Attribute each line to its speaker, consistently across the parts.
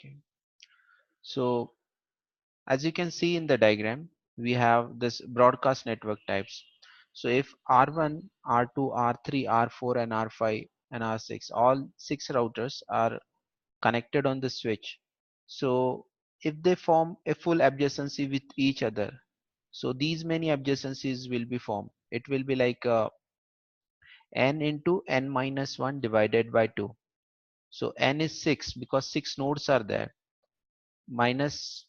Speaker 1: Okay. So as you can see in the diagram, we have this broadcast network types. So if R1, R2, R3, R4 and R5 and R6, all 6 routers are connected on the switch. So if they form a full adjacency with each other, so these many adjacencies will be formed. It will be like n into n minus 1 divided by 2. So n is 6 because 6 nodes are there. Minus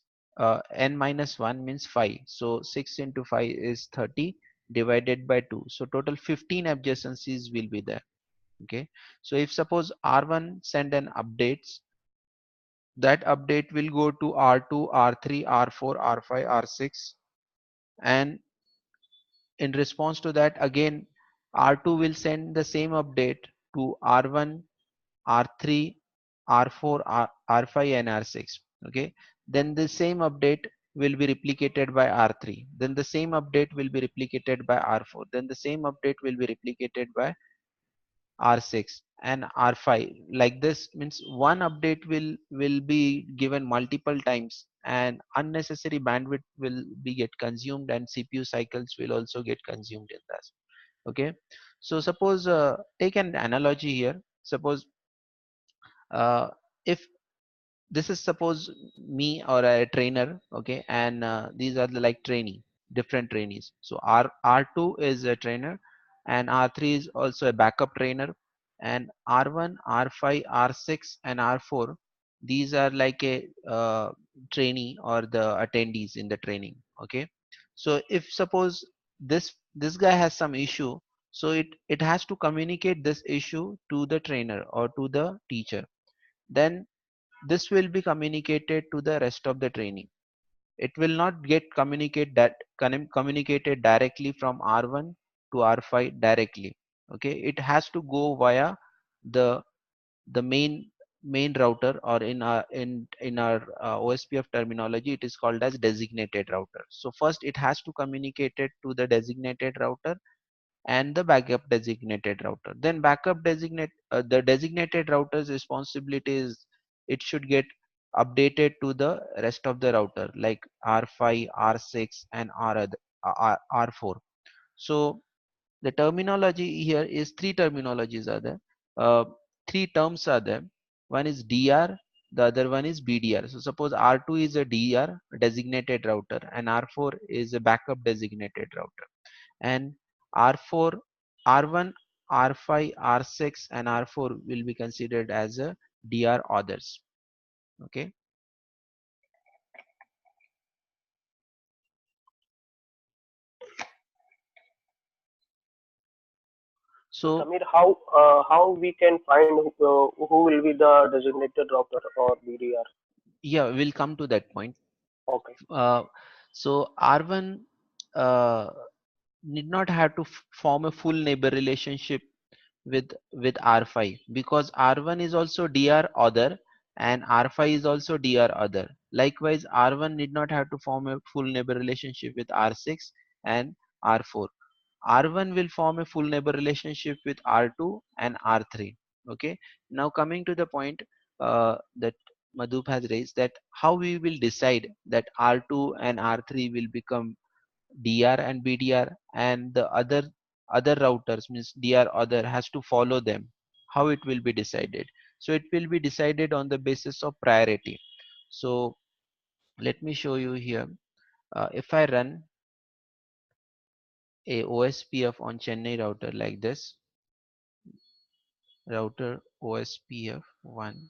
Speaker 1: n minus 1 means 5. So 6 into 5 is 30 divided by 2. So total 15 adjacencies will be there. Okay. So if suppose R1 send an updates, that update will go to R2, R3, R4, R5, R6, and in response to that again R2 will send the same update to R1, R3, R4, R5 and R6. Okay. Then the same update will be replicated by R3. Then the same update will be replicated by R4. Then the same update will be replicated by R6 and R5. Like this means one update will be given multiple times and unnecessary bandwidth will be get consumed and CPU cycles will also get consumed in that. Okay. So suppose take an analogy here. Suppose if this is suppose me or a trainer, okay, and these are the like trainee, different trainees. So R2 is a trainer and R3 is also a backup trainer, and R1, R5, R6 and R4, these are like a trainee or the attendees in the training. Okay. So if suppose this guy has some issue, so it has to communicate this issue to the trainer or to the teacher. Then this will be communicated to the rest of the training. It will not get communicated directly from R1 to R5 directly. Okay, it has to go via the the main router, or in our OSPF terminology it is called as designated router. So first it has to communicate it to the designated router and the backup designated router. Then the designated router's responsibility is it should get updated to the rest of the router like R5, R6 and R4. So the terminology here is three terminologies are there. Uh, Three terms are there. One is DR, the other one is BDR. So suppose R2 is a DR designated router and R4 is a backup designated router, and R4, R1, R5, R6 and R4 will be considered as a DR others. Okay.
Speaker 2: So
Speaker 1: So
Speaker 2: Samir, how we can find who will be the designated router or BDR?
Speaker 1: yeah, we'll come to that point.
Speaker 2: Okay.
Speaker 1: Uh, so R1 uh, need not have to form a full neighbor relationship with R5, because R1 is also DR other and R5 is also DR other. Likewise, R1 need not have to form a full neighbor relationship with R6 and R4. R1 will form a full neighbor relationship with R2 and R3. Okay. Now coming to the point that Madhup has raised, that how we will decide that R2 and R3 will become DR and BDR, and the other routers means DR other has to follow them. How it will be decided? So it will be decided on the basis of priority. So let me show you here. If I run a OSPF on Chennai router like this, router OSPF1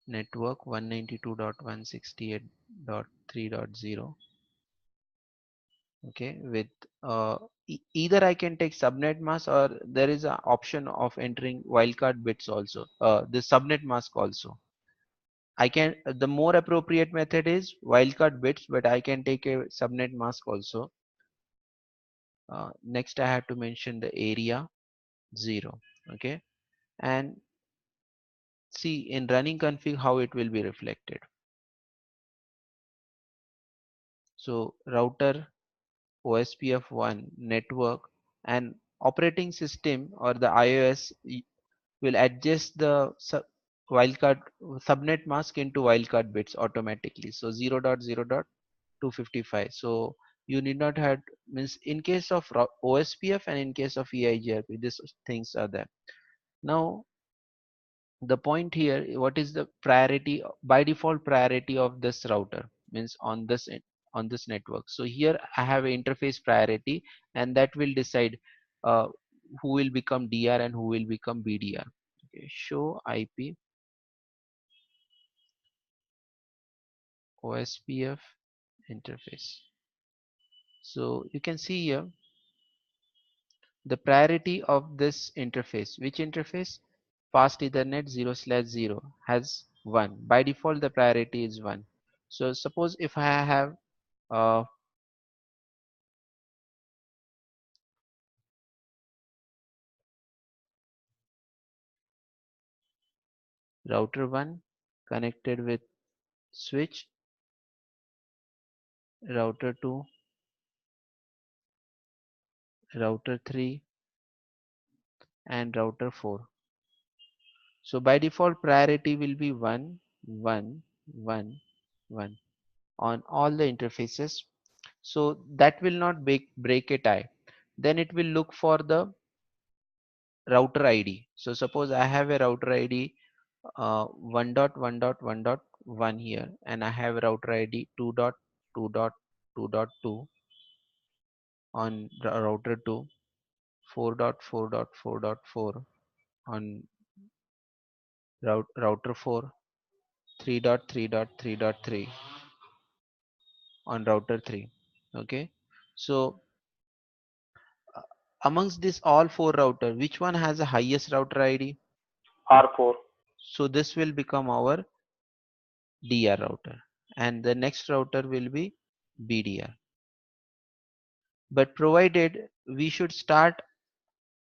Speaker 1: network 192.168.3.0. Okay, with either I can take subnet mask, or there is an option of entering wildcard bits also, the subnet mask also. I can The more appropriate method is wildcard bits, but I can take a subnet mask also. Next I have to mention the area 0. Okay, and see in running config how it will be reflected. So router OSPF1 network, and operating system or the iOS will adjust the wildcard subnet mask into wildcard bits automatically. So 0.0.255. So you need not have, means in case of OSPF and in case of EIGRP, these things are there. Now the point here, what is the priority by default priority of this router, means on this on this network. So here I have an interface priority, and that will decide uh, who will become DR and who will become BDR. Okay, show IP OSPF interface. So you can see here the priority of this interface. Which interface? Fast Ethernet 0/0 has 1. By default the priority is 1. So suppose if I have uh, router 1 connected with switch, router 2, router 3, and router 4. So by default priority will be 1, 1, 1, 1 on all the interfaces. So that will not break a tie. Then it will look for the router ID. So suppose I have a router ID 1.1.1.1 here, and I have router ID 2.2.2.2 on router 2, 4.4.4.4 on router 4, 3.3.3.3 on router 3. Okay, so amongst this all four router, which one has the highest router ID?
Speaker 2: R4.
Speaker 1: So this will become our DR router, and the next router will be BDR. But provided we should start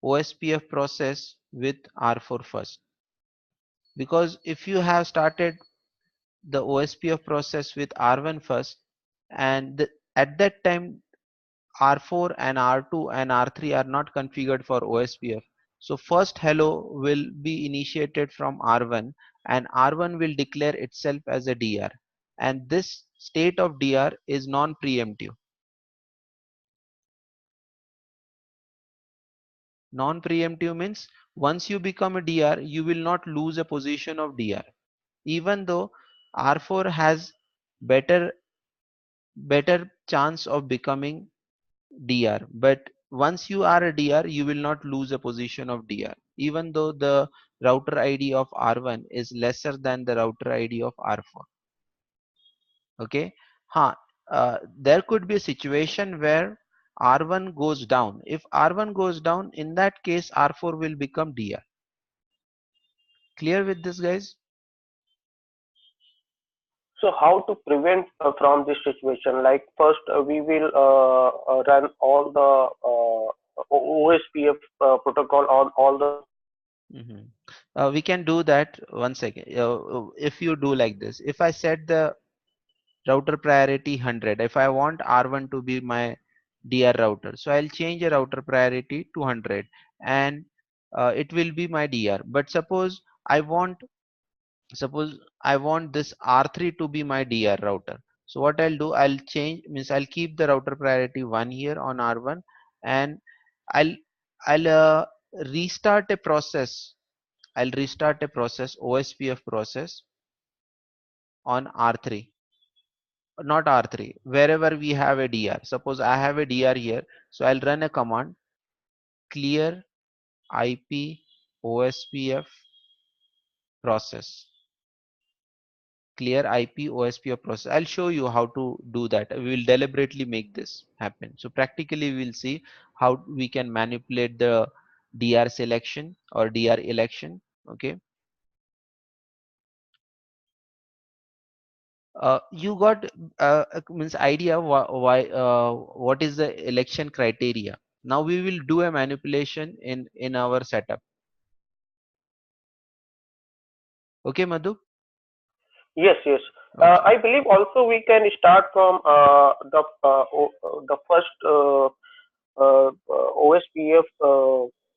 Speaker 1: OSPF process with R4 first, because if you have started the OSPF process with R1 first, and at that time R4 and R2 and R3 are not configured for OSPF. So first hello will be initiated from R1, and R1 will declare itself as a DR, and this state of DR is non-preemptive. Non-preemptive means once you become a DR, you will not lose a position of DR, even though R4 has better better chance of becoming DR. But once you are a DR, you will not lose a position of DR, even though the router ID of R1 is lesser than the router ID of R4. Okay, there could be a situation where R1 goes down. If R1 goes down, in that case R4 will become DR. Clear with this, guys?
Speaker 2: So how to prevent from this situation? Like first, we will run all the OSPF protocol on all the.
Speaker 1: Mhm. We can do that. One second. If you do like this, if I set the router priority 100, if I want R1 to be my DR router, so I'll change a router priority to 100, and it will be my DR. But suppose I want this R3 to be my DR router. So what I'll do, I'll change, means I'll keep the router priority 1 here on R1, and I'll I'll restart a process. I'll restart a process, OSPF process on R3, not R3, wherever we have a DR. Suppose I have a DR here, so I'll run a command, clear IP OSPF process. Clear IP OSPF process. I'll show you how to do that. We will deliberately make this happen. So practically we'll see how we can manipulate the DR selection or DR election. Okay. You got means idea why what is the election criteria. Now we will do a manipulation in our setup. Okay, Madhu.
Speaker 2: Yes, yes.
Speaker 1: Okay.
Speaker 2: I believe also we can start from the first OSPF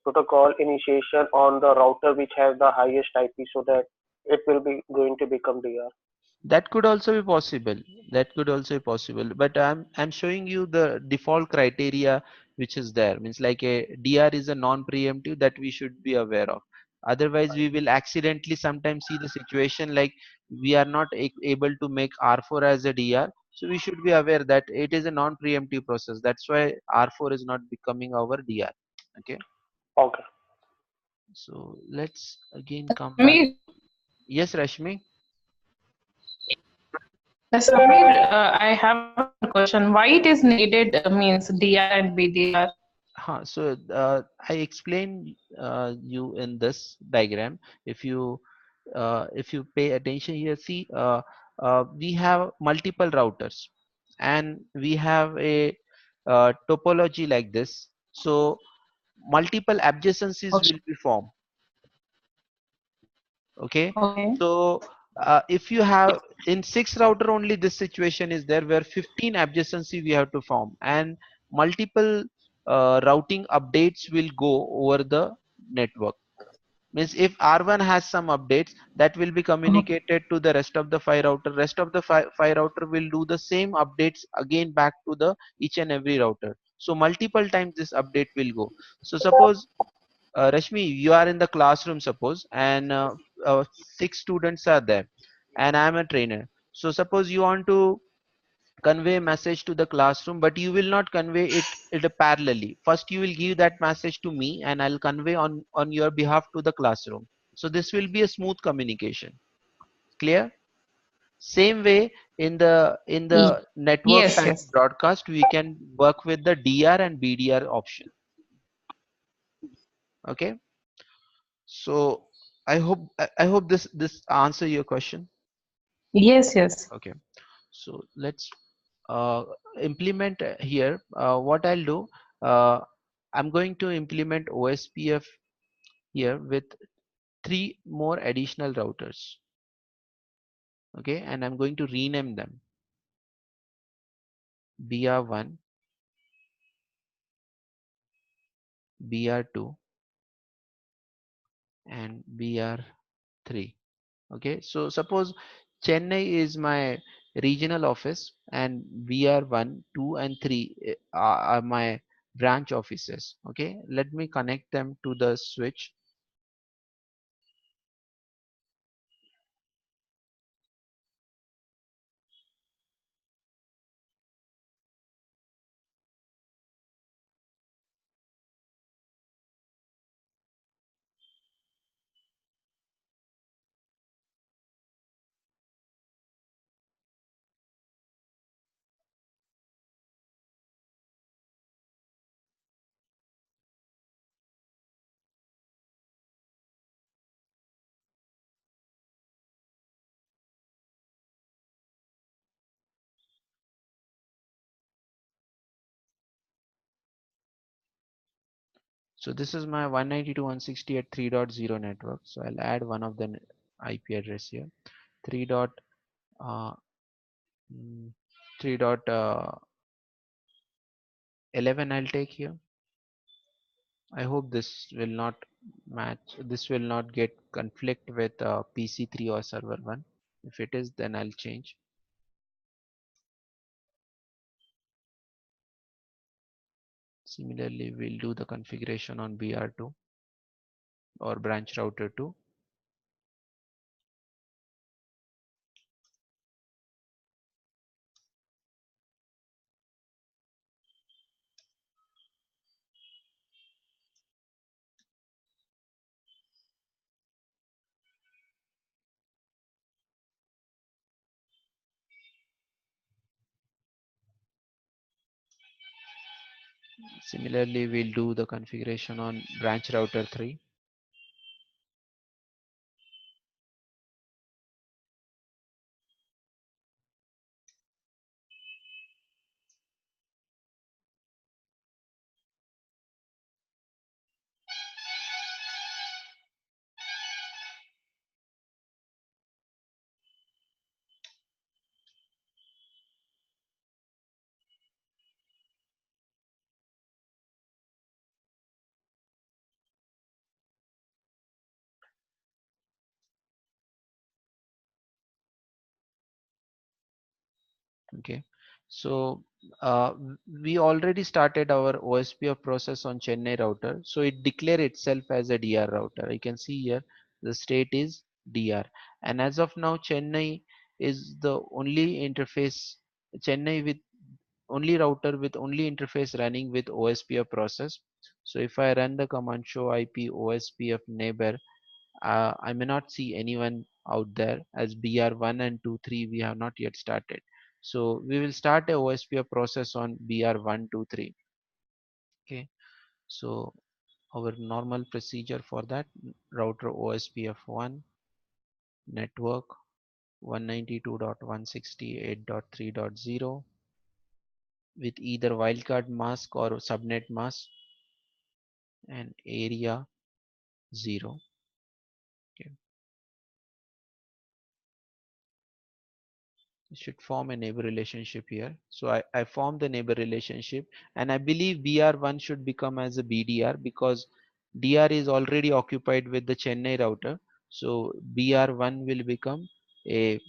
Speaker 2: protocol initiation on the router which has the highest IP, so that. it will be going to become DR.
Speaker 1: That could also be possible. That could also be possible. But I'm showing you the default criteria which is there. Means like a DR is a non-preemptive that we should be aware of. Otherwise, we will accidentally sometimes see the situation like we are not able to make R4 as a DR. So we should be aware that it is a non-preemptive process. That's why R4 is not becoming our DR. Okay.
Speaker 2: Okay.
Speaker 1: So let's again come back.
Speaker 3: Samir,
Speaker 1: Yes, Rashmi.
Speaker 3: Samir, I have one question. Why it is needed means DR and BDR?
Speaker 1: So I explain you in this diagram. If you pay attention here, see we have multiple routers, and we have a topology like this. So multiple adjacencies will be formed. Okay,
Speaker 3: Okay.
Speaker 1: so if you have in 6 router only, this situation is there where 15 adjacency we have to form, and multiple routing updates will go over the network. Means if R1 has some updates, that will be communicated to the rest of the 5 router. Rest of the five router will do the same updates again back to the each and every router. So multiple times this update will go. So suppose Rashmi, you are in the classroom, suppose, and 6 students are there, and I am a trainer. So suppose you want to convey a message to the classroom, but you will not convey it parallelly. First, you will give that message to me, and I'll convey on your behalf to the classroom. So this will be a smooth communication. Clear? Same way in
Speaker 3: Y-
Speaker 1: the network
Speaker 3: Yes,
Speaker 1: side
Speaker 3: yes.
Speaker 1: broadcast, we can work with the DR and BDR option. Okay. So I hope this answer your question.
Speaker 3: Yes, yes.
Speaker 1: Okay. So let's uh, implement here. What I'll do, uh, I'm going to implement OSPF here with 3 more additional routers. Okay, and I'm going to rename them BR1, BR2, and BR3. Okay, so suppose Chennai is my regional office, and BR1, 2, and 3 are my branch offices. Okay, let me connect them to the switch. So this is my 192.168.3.0 network. So I'll add one of the IP address here. 3 dot uh, 3 dot 11 I'll take here. I hope this will not match. This will not get conflict with PC3 or server 1. If it is, then I'll change. Similarly, we'll do the configuration on BR2 or branch router 2. Similarly, we'll do the configuration on branch router 3. Okay, so we already started our OSPF process on Chennai router, so it declare itself as a DR router. You can see here the state is DR, and as of now Chennai is the only interface, Chennai with only router with only interface running with OSPF process. So if I run the command show IP OSPF neighbor, I may not see anyone out there, as BR1 and 2, 3 we have not yet started. So we will start a OSPF process on BR1, 2, 3. Okay. So our normal procedure for that, router OSPF1 network 192.168.3.0 with either wildcard mask or subnet mask and area 0. Okay. Should form a neighbor relationship here. So I form the neighbor relationship, and I believe BR1 should become as a BDR because DR is already occupied with the Chennai router. So BR1 will become a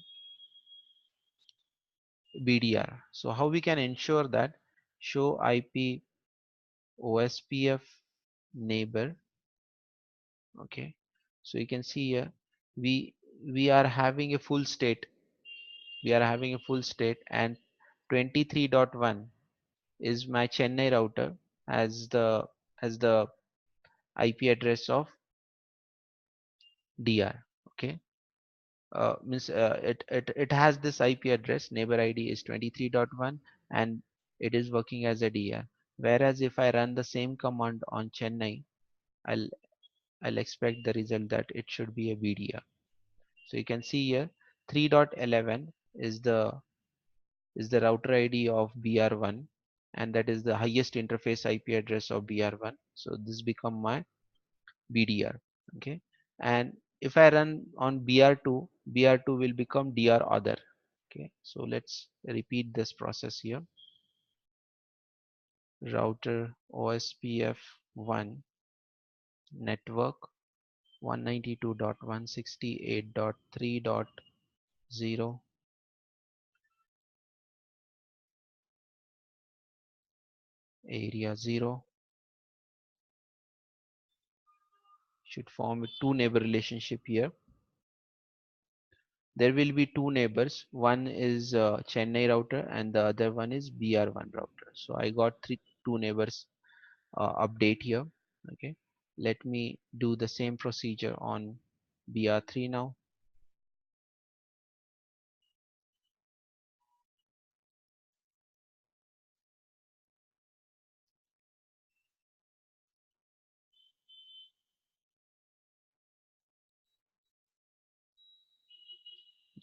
Speaker 1: BDR. So how we can ensure that? Show IP OSPF neighbor. Okay. So you can see here we we are having a full state. We are having a full state, and 23.1 is my Chennai router as the IP address of DR. Okay, means it has this IP address. Neighbor ID is 23.1, and it is working as a DR. Whereas if I run the same command on Chennai, I'll I'll expect the result that it should be a BDR. So you can see here 3.11 is the router ID of BR1, and that is the highest interface IP address of BR1. So this become my BDR. Okay, and if I run on BR2, BR2 will become DR other. Okay, so let's repeat this process here. Router OSPF1 network 192.168.3.0 area 0 should form a two neighbor relationship here. There will be two neighbors. One is Chennai router and the other one is BR1 router. So I got two neighbors update here. Okay, let me do the same procedure on BR3 now.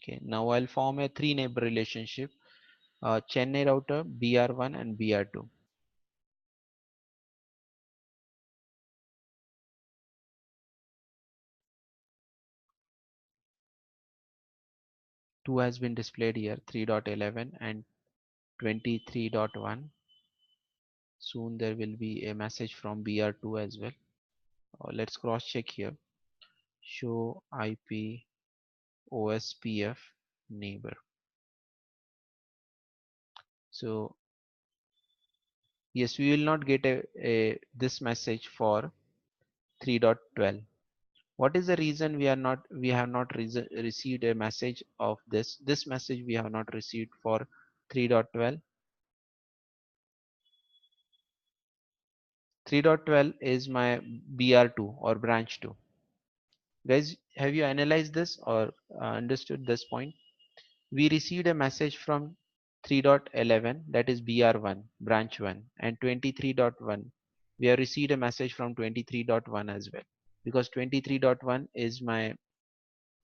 Speaker 1: Okay, now I'll form a three neighbor relationship, Chennai router, BR1 and BR2. 2 has been displayed here, 3.11 and 23.1. Soon there will be a message from BR2 as well. Let's cross check here. Show IP OSPF neighbor. So yes, we will not get a this message for 3.12. What is the reason we have not received a message of this message we have not received for 3.12? 3.12 is my BR2 or branch 2. Guys, have you analyzed this or understood this point? We received a message from 3.11, that is BR1 branch 1, and 23.1 we have received a message from 23.1 as well, because 23.1 is my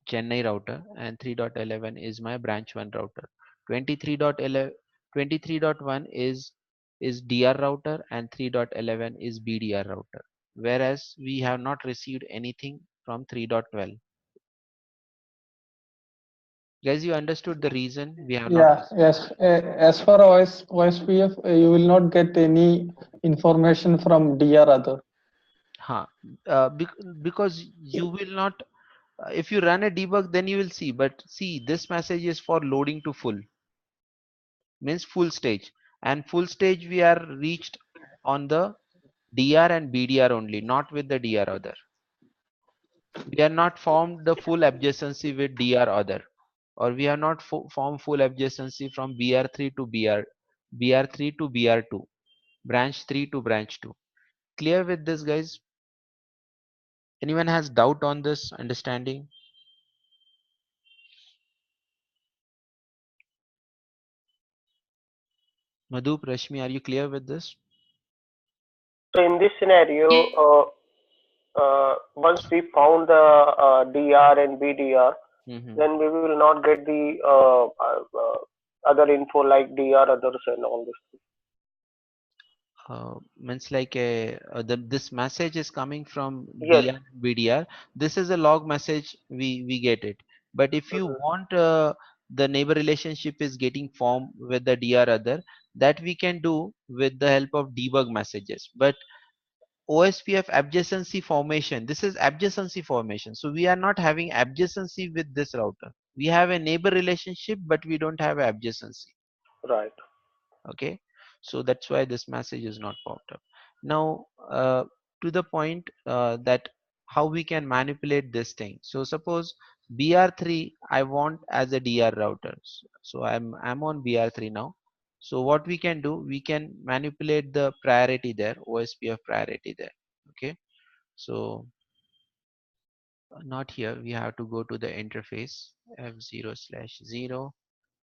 Speaker 1: Chennai router and 3.11 is my branch 1 router. 23.11 23.1 is DR router and 3.11 is BDR router, whereas we have not received anything from 3.12. Guys, you understood the reason we have not
Speaker 4: Yeah,
Speaker 1: received?
Speaker 4: yes. As for OSPF, you will not get any information from DR other.
Speaker 1: Huh. Because you will not, if you run a debug then you will see, but see, this message is for loading to full. means full stage, and full stage we are reached on the DR and BDR only, not with the DR other. We are not formed the full adjacency with DR other, or we are not formed full adjacency from BR3 to BR3 to BR2, branch 3 to branch 2. Clear with this, guys? Anyone has doubt on this understanding? Madhu, Rashmi, are you clear with this?
Speaker 2: So in this scenario, once we found the DR and BDR,
Speaker 1: Hmm.
Speaker 2: then we will not get the other info like DR others and all this.
Speaker 1: Means like this message is coming from
Speaker 2: Yes.
Speaker 1: DR and BDR. This is a log message, we get it. But if you
Speaker 2: Mhm.
Speaker 1: want the neighbor relationship is getting formed with the DR other, that we can do with the help of debug messages. But OSPF adjacency formation, this is adjacency formation. So we are not having adjacency with this router. We have a neighbor relationship, but we don't have adjacency.
Speaker 2: Right.
Speaker 1: Okay, so that's why this message is not popped up. Now to the point that how we can manipulate this thing. So suppose BR3 I want as a DR router. So I'm on BR3 now. So what we can do, we can manipulate the priority there, OSPF priority there. Okay, so not here, we have to go to the interface f0/0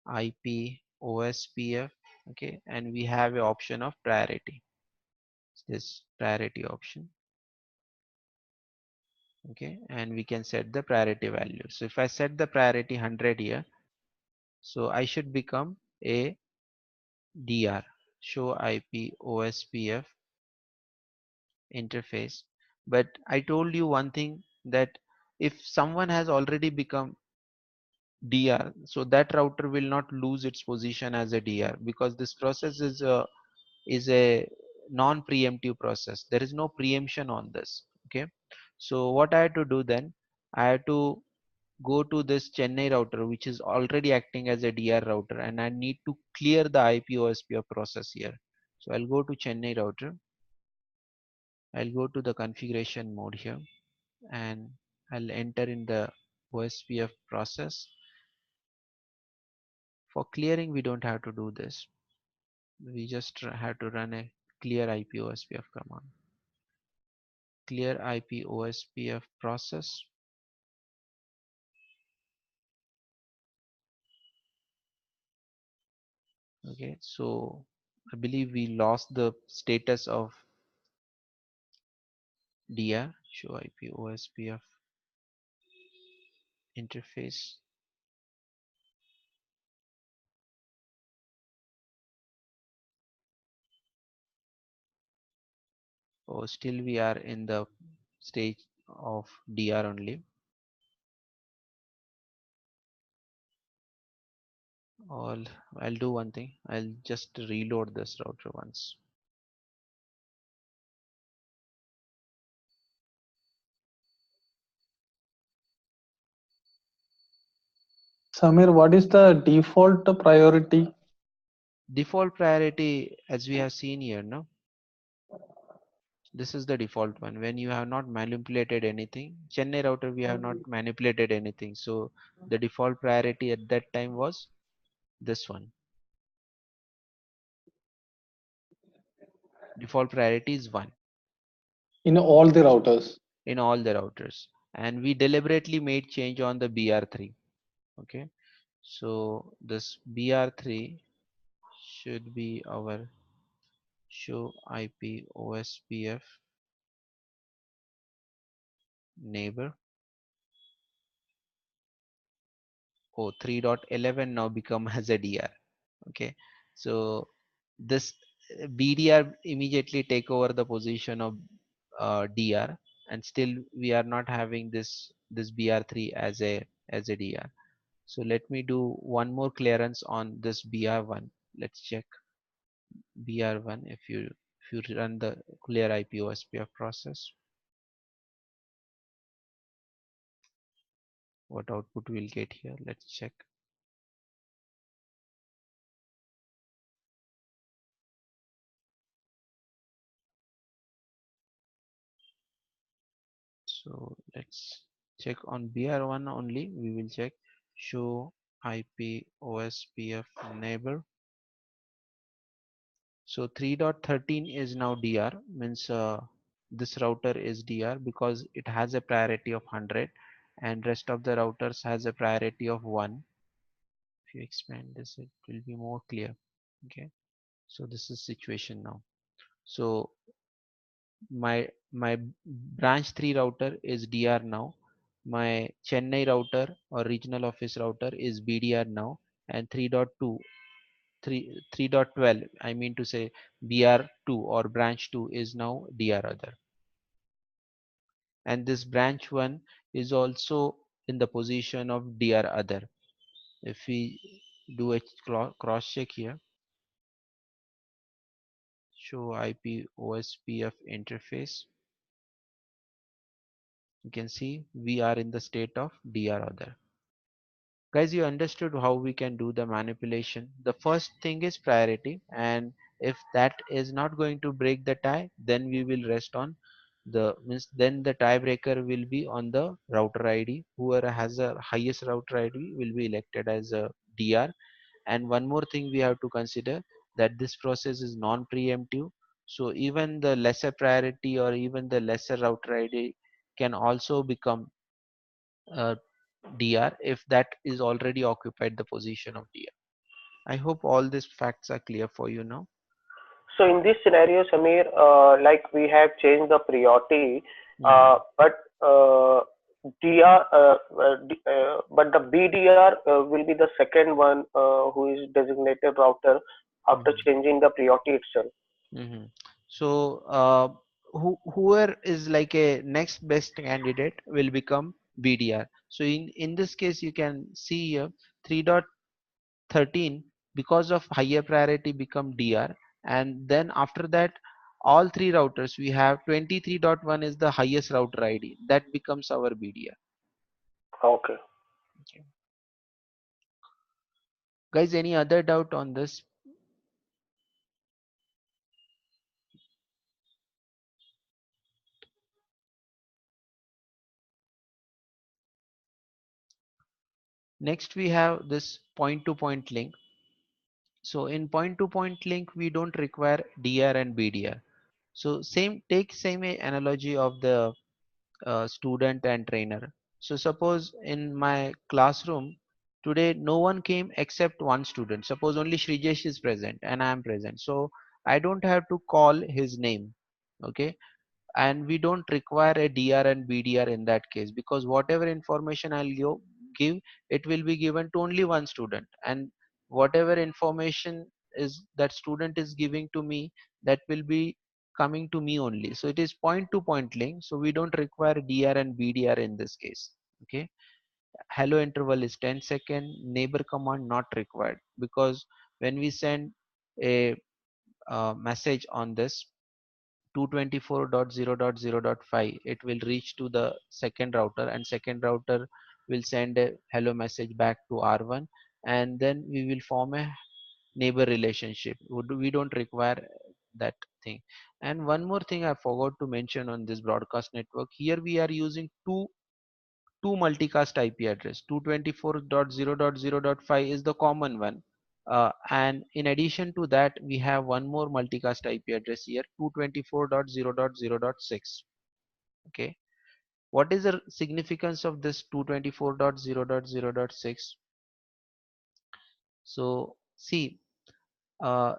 Speaker 1: IP OSPF. Okay, and we have a option of priority, this priority option. Okay, and we can set the priority value. So if I set the priority 100 here, so I should become a DR, show IP OSPF interface. But I told you one thing, that if someone has already become DR, so that router will not lose its position as a DR, because this process is a non-preemptive process. There is no preemption on this. Okay, so what I had to do then, I had to go to this Chennai router, which is already acting as a DR router, and I need to clear the IP OSPF process here. So I'll go to Chennai router, I'll go to the configuration mode here, and I'll enter in the OSPF process. For clearing, we don't have to do this. We just have to run a clear IP OSPF command. Clear IP OSPF process. Okay, so I believe we lost the status of DR, show IP OSPF interface. Oh, still we are in the stage of DR only. All I'll do one thing, I'll just reload this router once.
Speaker 4: Samir, what is the default priority?
Speaker 1: Default priority, as we have seen here, no? This is the default one. When you have not manipulated anything, Chennai router we have not manipulated anything. So the default priority at that time was this one. Default priority is 1
Speaker 4: In all the routers?
Speaker 1: in all the routers. And we deliberately made change on the BR3. Okay. So this BR3 should be our show IP OSPF neighbor. Oh, 3.11 now become as a DR. Okay, so this BDR immediately take over the position of DR, and still we are not having this BR3 as a DR. So let me do one more clearance on this BR1. Let's check BR1. If you run the clear IP OSPF process, what output we'll get here? Let's check. So let's check on BR1 only. We will check show IP OSPF neighbor. So 3.13 is now DR, means this router is DR because it has a priority of 100 and rest of the routers has a priority of 1. If you expand this, it will be more clear. Okay, so this is situation now. So my branch 3 router is DR now. My Chennai router or regional office router is BDR now, and 3.2 3.12, I mean to say BR2 or branch 2 is now DR other, and this branch 1 is also in the position of DR other. If we do a cross check here, show IP OSPF interface, you can see we are in the state of DR other. Guys, you understood how we can do the manipulation. The first thing is priority, and if that is not going to break the tie, then we will rest on the means then the tiebreaker will be on the router ID. Whoever has the highest router ID will be elected as a DR. And one more thing we have to consider, that this process is non-preemptive. So even the lesser priority or even the lesser router ID can also become uh, DR if that is already occupied the position of DR. I hope all these facts are clear for you now.
Speaker 2: So in this scenario, Samir, like we have changed the priority,
Speaker 1: Hmm.
Speaker 2: but DR, but the BDR will be the second one who is designated router after
Speaker 1: Hmm.
Speaker 2: changing the priority itself.
Speaker 1: Hmm. So whoever is like a next best candidate will become BDR. So in this case you can see here 3.13 because of higher priority become DR, and then after that all three routers we have 23.1 is the highest router ID that becomes our BDR.
Speaker 2: Okay.
Speaker 1: Okay. Guys, any other doubt on this? Next we have this point to point link. So in point to point link we don't require DR and BDR. So same analogy of the student and trainer. So suppose in my classroom today no one came except one student. Suppose only Shrijesh is present and I am present. So I don't have to call his name. Okay, and we don't require a DR and BDR in that case, because whatever information give, it will be given to only one student, and whatever information is that student is giving to me, that will be coming to me only. So it is point to point link, so we don't require DR and BDR in this case. Okay, hello interval is 10 second, neighbor command not required, because when we send a message on this 224.0.0.5, it will reach to the second router, and second router will send a hello message back to R1, and then we will form a neighbor relationship. We don't require that thing. And one more thing I forgot to mention on this broadcast network, here we are using two multicast IP address. 224.0.0.5 is the common one, and in addition to that we have one more multicast IP address here, 224.0.0.6. Okay, what is the significance of this 224.0.0.6? So see,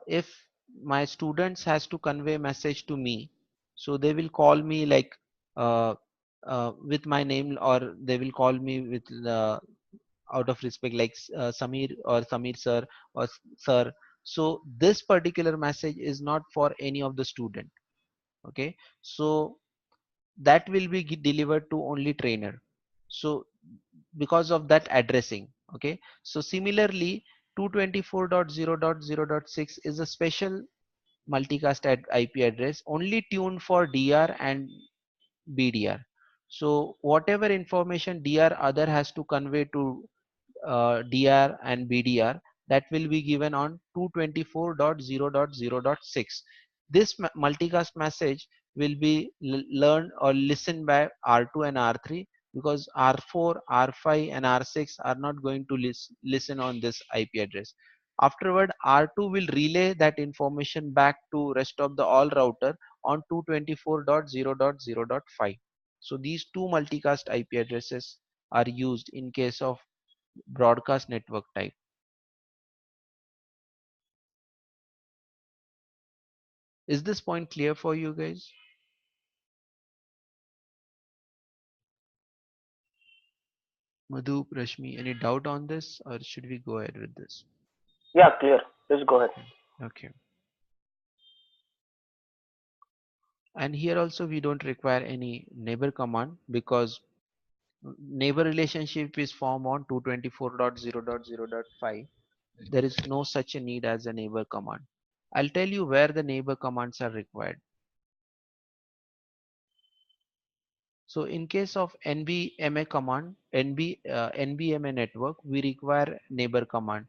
Speaker 1: if my students has to convey message to me, so they will call me like uh, with my name, or they will call me with out of respect like Samir or Samir sir or sir. So this particular message is not for any of the student. Okay, so that will be delivered to only trainer. So because of that addressing. Okay, so similarly 224.0.0.6 is a special multicast IP address only tuned for DR and BDR. So whatever information DR other has to convey to DR and BDR, that will be given on 224.0.0.6. This multicast message will be learned or listened by R2 and R3, because R4, R5 and R6 are not going to listen on this IP address. Afterward, R2 will relay that information back to rest of the all router on 224.0.0.5. So these two multicast IP addresses are used in case of broadcast network type. Is this point clear for you guys? Madhu, Rashmi, any doubt on this, or should we go ahead with this?
Speaker 2: Yeah, clear. Please go ahead.
Speaker 1: Okay. Okay. And here also we don't require any neighbor command, because neighbor relationship is formed on 224.0.0.5. There is no such a need as a neighbor command. I'll tell you where the neighbor commands are required. So in case of NBMA command, NBMA network, we require neighbor command,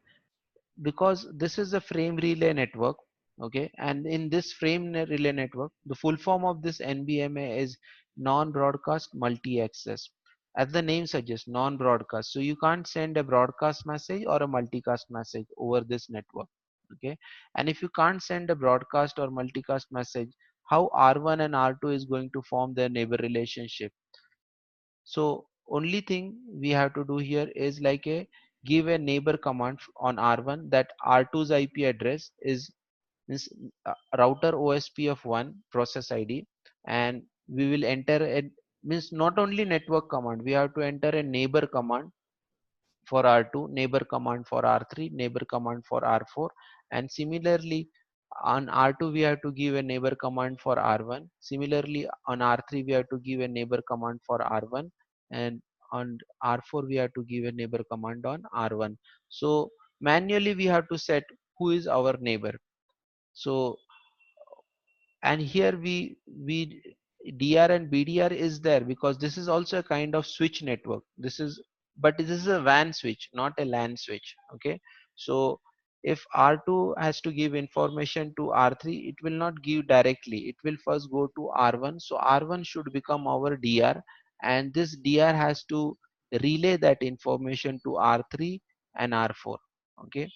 Speaker 1: because this is a frame relay network. Okay, and in this relay network, the full form of this NBMA is non-broadcast multi-access. As the name suggests, non-broadcast, so you can't send a broadcast message or a multicast message over this network. Okay, and if you can't send a broadcast or multicast message, how R1 and R2 is going to form their neighbor relationship? So only thing we have to do here is like a give a neighbor command on R1, that R2's IP address is means router OSP of 1 process ID, and we will enter a, means not only network command, we have to enter a neighbor command for R2, neighbor command for R3, neighbor command for R4, and similarly on R2 we have to give a neighbor command for R1. Similarly on R3 we have to give a neighbor command for R1, and on R4 we have to give a neighbor command on R1. So manually we have to set who is our neighbor. So and here we DR and BDR is there, because this is also a kind of switch network. This is, but this is a WAN switch, not a LAN switch. Okay, so if R2 has to give information to R3, it will not give directly, it will first go to R1. So R1 should become our DR, and this DR has to relay that information to R3 and R4. Okay,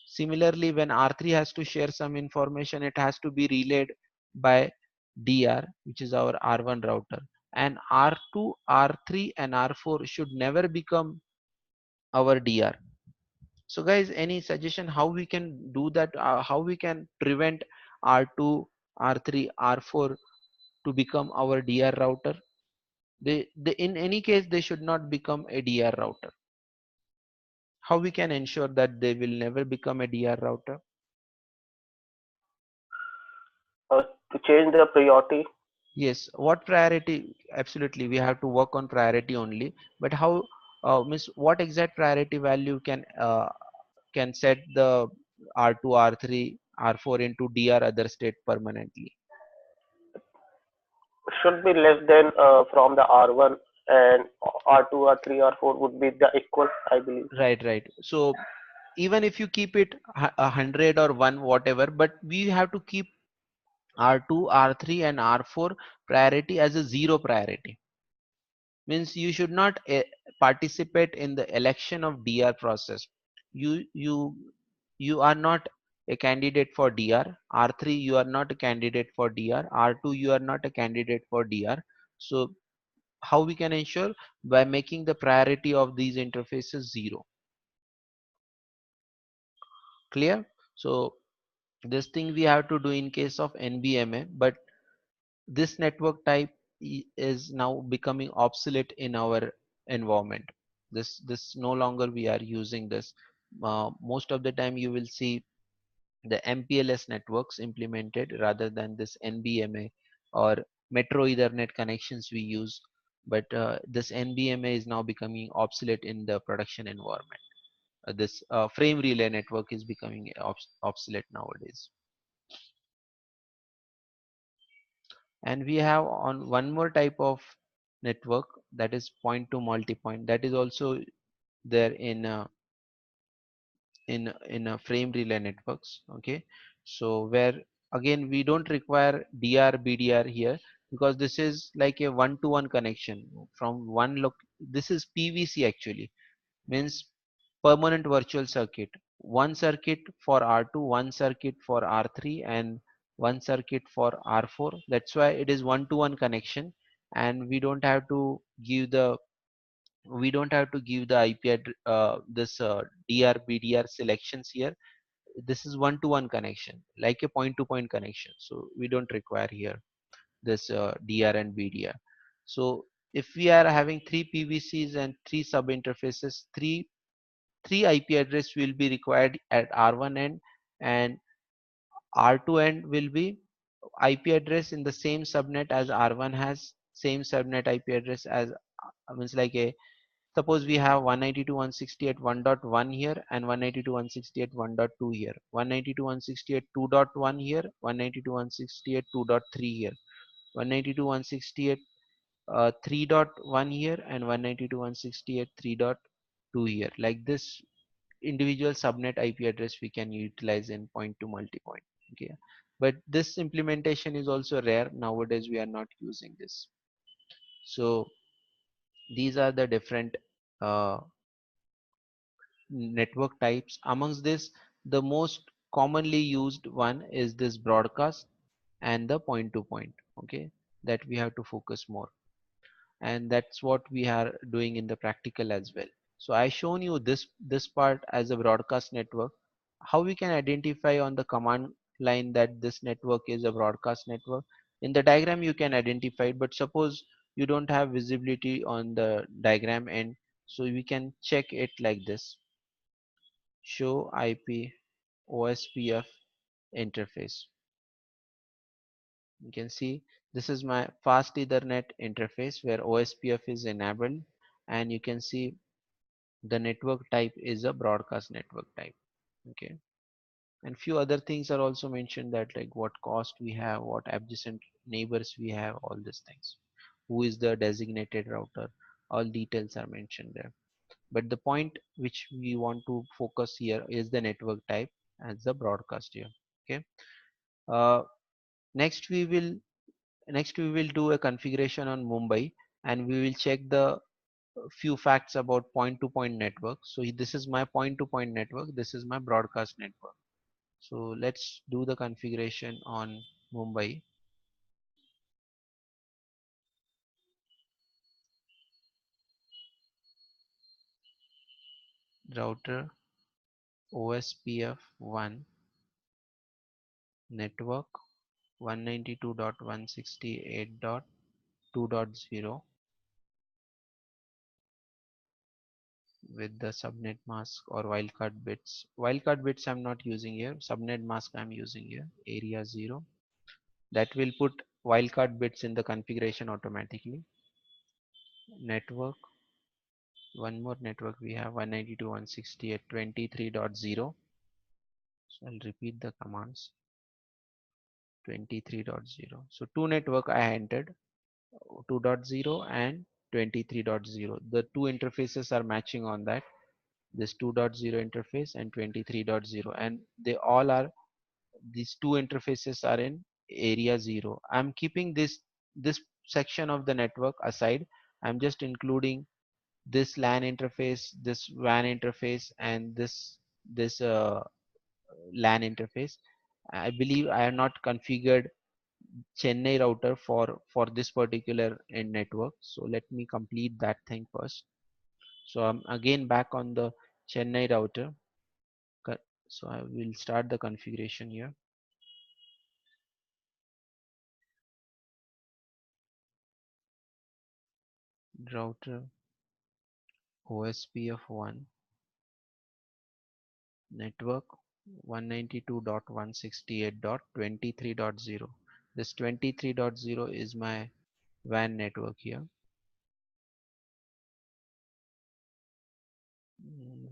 Speaker 1: similarly, when R3 has to share some information, it has to be relayed by DR, which is our R1 router. And R2, R3, and R4 should never become our DR. So, guys, any suggestion how we can do that? How we can prevent R2, R3, R4 to become our DR router? In any case, they should not become a DR router. How we can ensure that they will never become a DR router?
Speaker 2: To change the priority,
Speaker 1: Yes, what priority? Absolutely, we have to work on priority only. But how, means what exact priority value can set the R2, R3, R4 into DR other state permanently?
Speaker 2: should be less than from the R1, and R2, R3, R4 would be the equal, I believe.
Speaker 1: Right, right. So even if you keep it 100 or 1, whatever, but we have to keep R2, R3, and R4 priority as a zero priority. Means you should not participate in the election of DR process. You you you are not a candidate for DR. R3, you are not a candidate for DR. R2, you are not a candidate for DR. So how we can ensure? By making the priority of these interfaces zero. Clear? So this thing we have to do in case of NBMA, but this network type is now becoming obsolete in our environment. This no longer we are using this. Most of the time you will see the MPLS networks implemented rather than this NBMA or metro ethernet connections we use. But this NBMA is now becoming obsolete in the production environment. This frame relay network is becoming obsolete nowadays. And we have on one more type of network, that is point to multi-point, that is also there in a frame relay networks. Okay, so where again we don't require dr bdr here, because this is like a one to one connection from one look. This is pvc actually, means permanent virtual circuit. One circuit for r2, one circuit for r3, and one circuit for r4. That's why it is one to one connection, and we don't have to give the this dr bdr selections here. This is one to one connection, like a point to point connection, so we don't require here this dr and bdr. So if we are having three pvcs and three sub interfaces, three ip address will be required at r1 end, and r2 end will be ip address in the same subnet as r1 has, same subnet ip address as means like a, suppose we have 192.168.1.1 here and 192.168.1.2 here, 192.168.2.1 here, 192.168.2.3 here, 192.168 3.1 here, and 192.168 3.2 here. Like this individual subnet IP address we can utilize in point to multipoint. Okay, but this implementation is also rare nowadays. We are not using this. So these are the different uh, network types. Amongst this, the most commonly used one is this broadcast and the point to point. Okay, that we have to focus more, and that's what we are doing in the practical as well. So I shown you this part as a broadcast network. How we can identify on the command line that this network is a broadcast network? In the diagram you can identify it, but suppose you don't have visibility on the diagram end, so we can check it like this: show IP ospf interface. You can see this is my fast ethernet interface where ospf is enabled, and you can see the network type is a broadcast network type. Okay, and few other things are also mentioned, that like what cost we have, what adjacent neighbors we have, all these things, who is the designated router, all details are mentioned there. But the point which we want to focus here is the network type as the broadcast here. Okay, uh, next we will do a configuration on Mumbai, and we will check the few facts about point to point network. So this is my point to point network, this is my broadcast network. So let's do the configuration on Mumbai. Router ospf1 network 192.168.2.0 with the subnet mask or wildcard bits. Wildcard bits I'm not using here, subnet mask I'm using here, area 0. That will put wildcard bits in the configuration automatically. Network, one more network we have, 192.168.23.0. So I'll repeat the commands. 23.0. So two network I entered, 2.0 and 23.0. The two interfaces are matching on that, this 2.0 interface and 23.0, and they all are, these two interfaces are in area 0. I'm keeping this section of the network aside. I'm just including this LAN interface, this WAN interface, and this LAN interface. I believe I have not configured Chennai router for this particular end network. So let me complete that thing first. So I'm again back on the Chennai router. So I will start the configuration here. Router ospf1 network 192.168.23.0. This 23.0 is my WAN network here.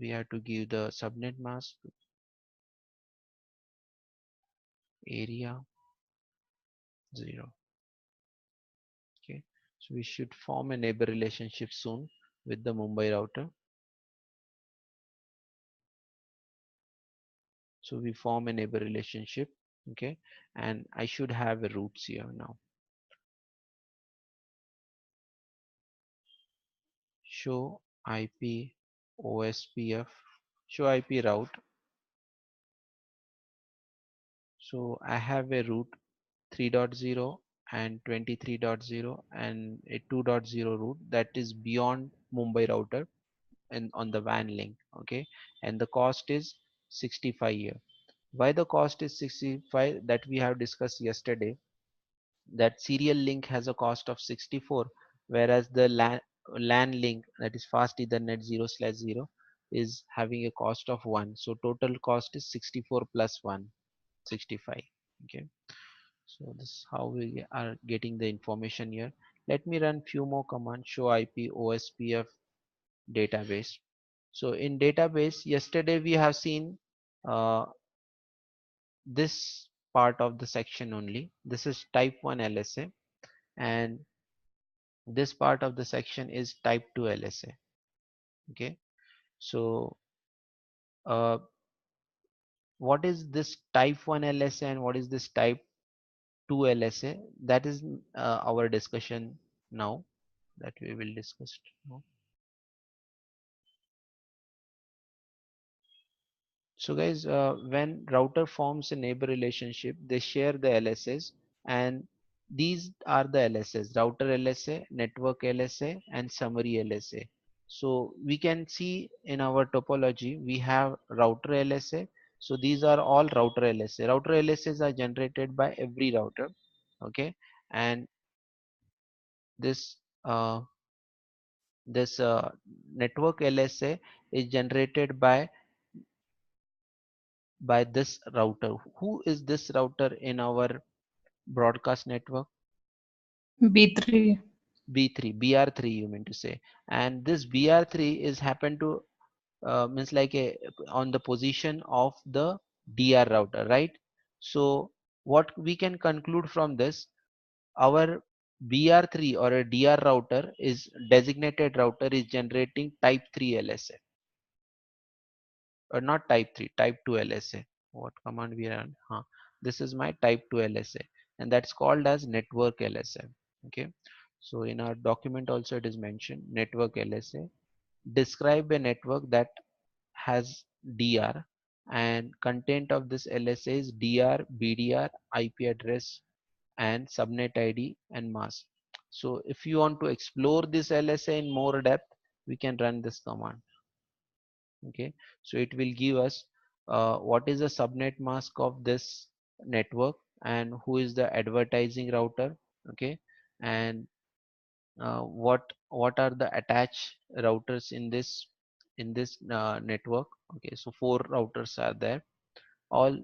Speaker 1: We have to give the subnet mask, area 0. Okay, so we should form a neighbor relationship soon with the Mumbai router. So we form a neighbor relationship Okay, and I should have a routes here now. Show IP OSPF, show IP route. So I have a route 3.0 and 23.0 and a 2.0 route that is beyond Mumbai router and on the WAN link. Okay, and the cost is 65 here. Why the cost is 65? That we have discussed yesterday, that serial link has a cost of 64, whereas the LAN link, that is fast ethernet 0/0, is having a cost of 1. So total cost is 64 plus 1, 65. Okay, so this is how we are getting the information here. Let me run few more commands. Show IP OSPF database. So in database, yesterday we have seen uh, this part of the section only. This is type 1 LSA, and this part of the section is type 2 LSA. Okay, so uh, what is this type 1 LSA and what is this type 2 LSA? That is our discussion now, that we will discuss now. So guys, when router forms a neighbor relationship, they share the LSAs, and these are the LSAs: router LSA, network LSA, and summary LSA. So we can see in our topology, we have router LSA. So these are all router LSA. Router LSAs are generated by every router. Okay, and this uh, this network LSA is generated by this router. Who is this router in our broadcast network?
Speaker 3: B3.
Speaker 1: B3, BR3 you mean to say. And this BR3 is happen to means like a on the position of the DR router, right? So what we can conclude from this, our BR3 or a DR router is designated router is generating type 3 LSA, or not type 3, type 2 LSA. What command we run? This is my type 2 LSA, and that's called as network LSA. Okay, so in our document also it is mentioned network LSA. Describe a network that has DR, and content of this LSA is DR, BDR, IP address, and subnet ID and mask. So if you want to explore this LSA in more depth, we can run this command. Okay, so it will give us what is the subnet mask of this network, and who is the advertising router. Okay, and what are the attached routers in this network. Okay, so 4 routers are there, all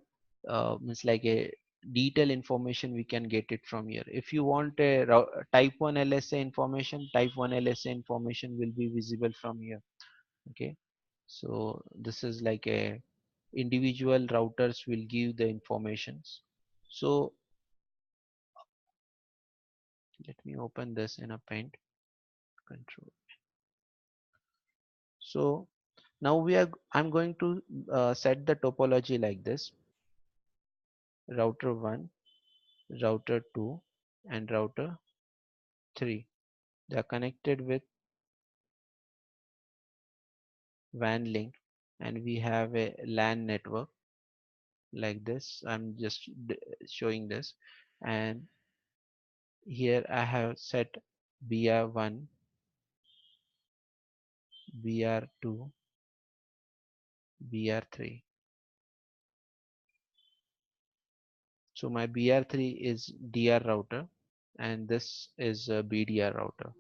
Speaker 1: means like a detailed information we can get it from here. If you want a type 1 LSA information, type 1 LSA information will be visible from here. Okay, so this is like a individual routers will give the informations. So let me open this in a paint control. So now I'm going to set the topology like this: router 1, router 2, and router 3. They are connected with WAN link, and we have a LAN network like this. I'm just showing this, and here I have set BR1, BR2, BR3. So my BR3 is DR router, and this is a BDR router.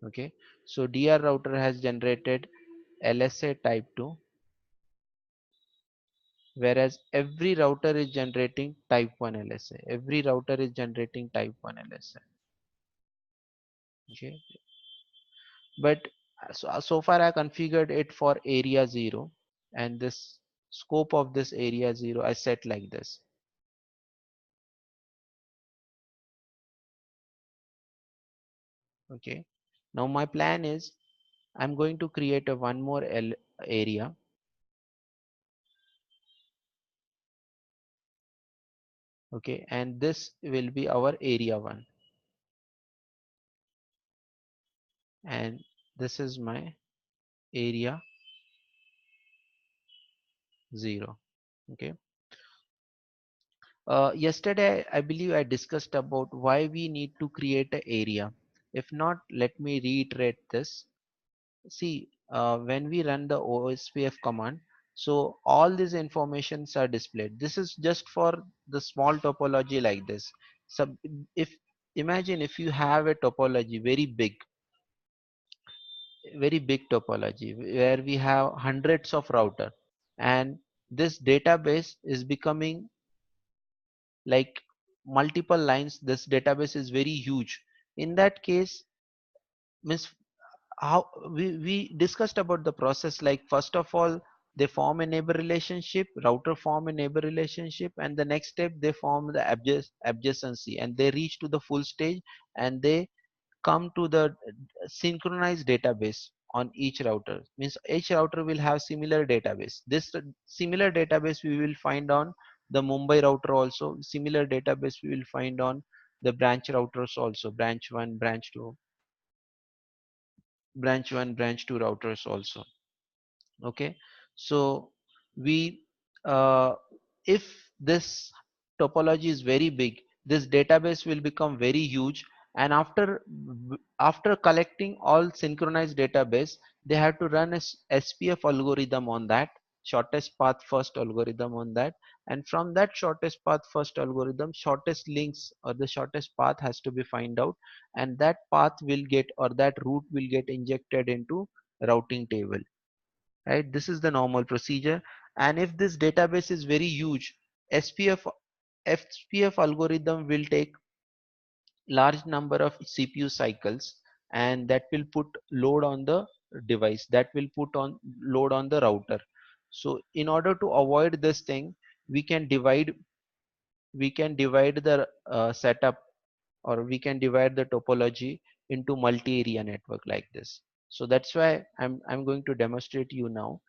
Speaker 1: Okay, so DR router has generated LSA type 2, whereas every router is generating type 1 LSA. Every router is generating type 1 LSA. Okay, but so far I configured it for area 0, and this scope of this area 0 I set like this. Okay, now my plan is I'm going to create a one more area. Okay, and this will be our area 1, and this is my area 0. Okay. Yesterday, I believe I discussed about why we need to create an area. If not, let me reiterate this. See, when we run the ospf command, so all these informations are displayed. This is just for the small topology like this. So if imagine if you have a topology very big topology where we have hundreds of router, and this database is becoming like multiple lines, this database is very huge. In that case, means how we discussed about the process, like first of all they form a neighbor relationship, router form a neighbor relationship, and the next step they form the adjacency, and they reach to the full stage, and they come to the synchronized database on each router. Means each router will have similar database. This similar database we will find on the Mumbai router also. Similar database we will find on the branch routers also, branch 1, branch 2, branch 2 routers also. Okay, so we uh, if this topology is very big, this database will become very huge, and after collecting all synchronized database, they have to run a spf algorithm on that, shortest path first algorithm on that, and from that shortest path first algorithm, shortest links or the shortest path has to be find out, and that path will get, or that route will get injected into routing table, right? This is the normal procedure. And if this database is very huge, spf spf algorithm will take large number of cpu cycles, and that will put load on the device, that will put on load on the router. So in order to avoid this thing, we can divide we can divide the setup, or we can divide the topology into multi-area network like this. So that's why I'm going to demonstrate you now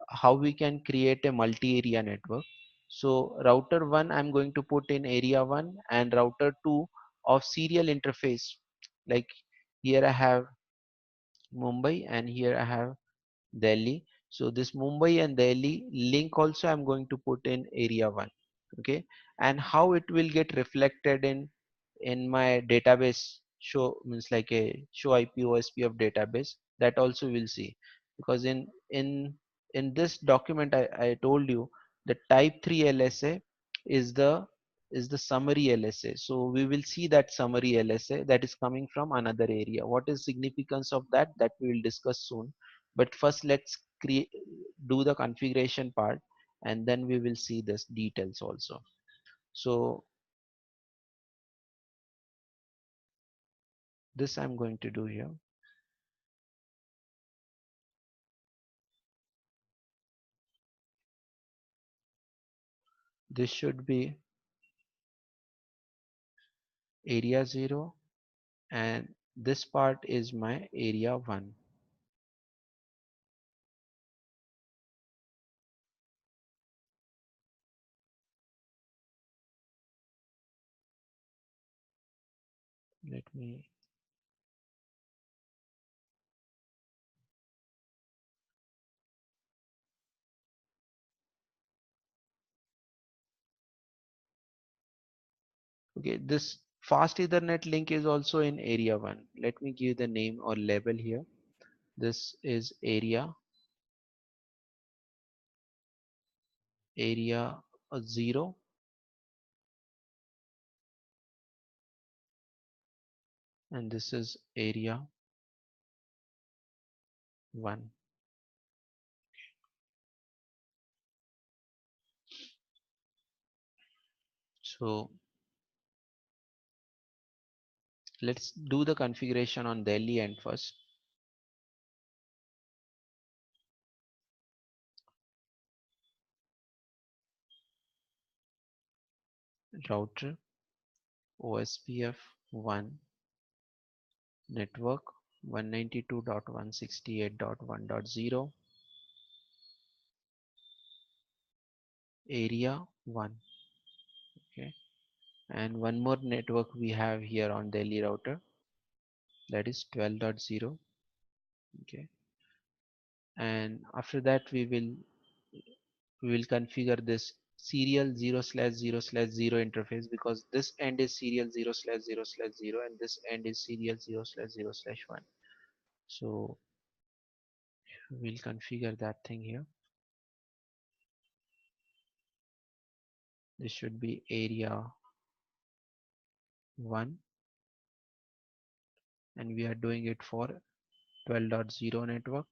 Speaker 1: how we can create a multi-area network. So router 1 I'm going to put in area 1, and router 2 of serial interface, like here I have Mumbai and here I have Delhi. So this Mumbai and Delhi link also I'm going to put in area 1. Okay, and how it will get reflected in my database show, means like a show IP OSPF database, that also we'll see. Because in this document I told you the type 3 LSA is the summary LSA. So we will see that summary LSA that is coming from another area. What is significance of that, that we will discuss soon. But first let's create, do the configuration part, and then we will see this details also. So this I'm going to do here. This should be area 0, and this part is my area 1. Let me, okay, this fast ethernet link is also in area 1. Let me give the name or label here. This is area 0, and this is area 1. So let's do the configuration on Delhi end first. Router ospf 1 network 192.168.1.0 area 1. Okay, and one more network we have here on Delhi router, that is 12.0. Okay, and after that we will configure this serial 0/0/0 interface, because this end is serial 0/0/0 and this end is serial 0/0/1. So we'll configure that thing here. This should be area 1, and we are doing it for 12.0 network.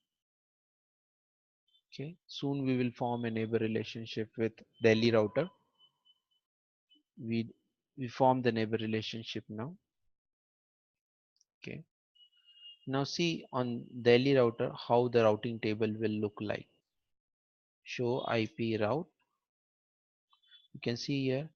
Speaker 1: Okay, soon we will form a neighbor relationship with Delhi router. We form the neighbor relationship now. Okay, now see on Delhi router how the routing table will look like. Show IP route. You can see here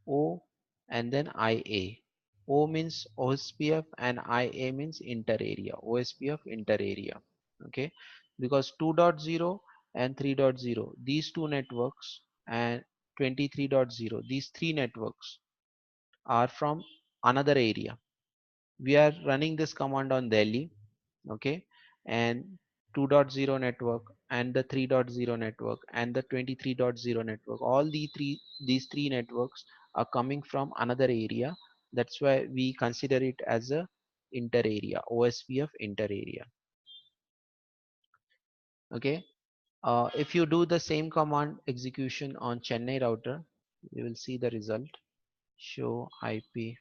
Speaker 1: O and then IA. O means OSPF and IA means inter area. OSPF inter area. Okay, because 2.0 and 3.0, these two networks, and 23.0, these three networks are from another area. We are running this command on Delhi. Okay, and 2.0 network and the 3.0 network and the 23.0 network, all these three networks are coming from another area. That's why we consider it as a inter area, OSPF inter area. Okay, if you do the same command execution on Chennai router, you will see the result. Show IP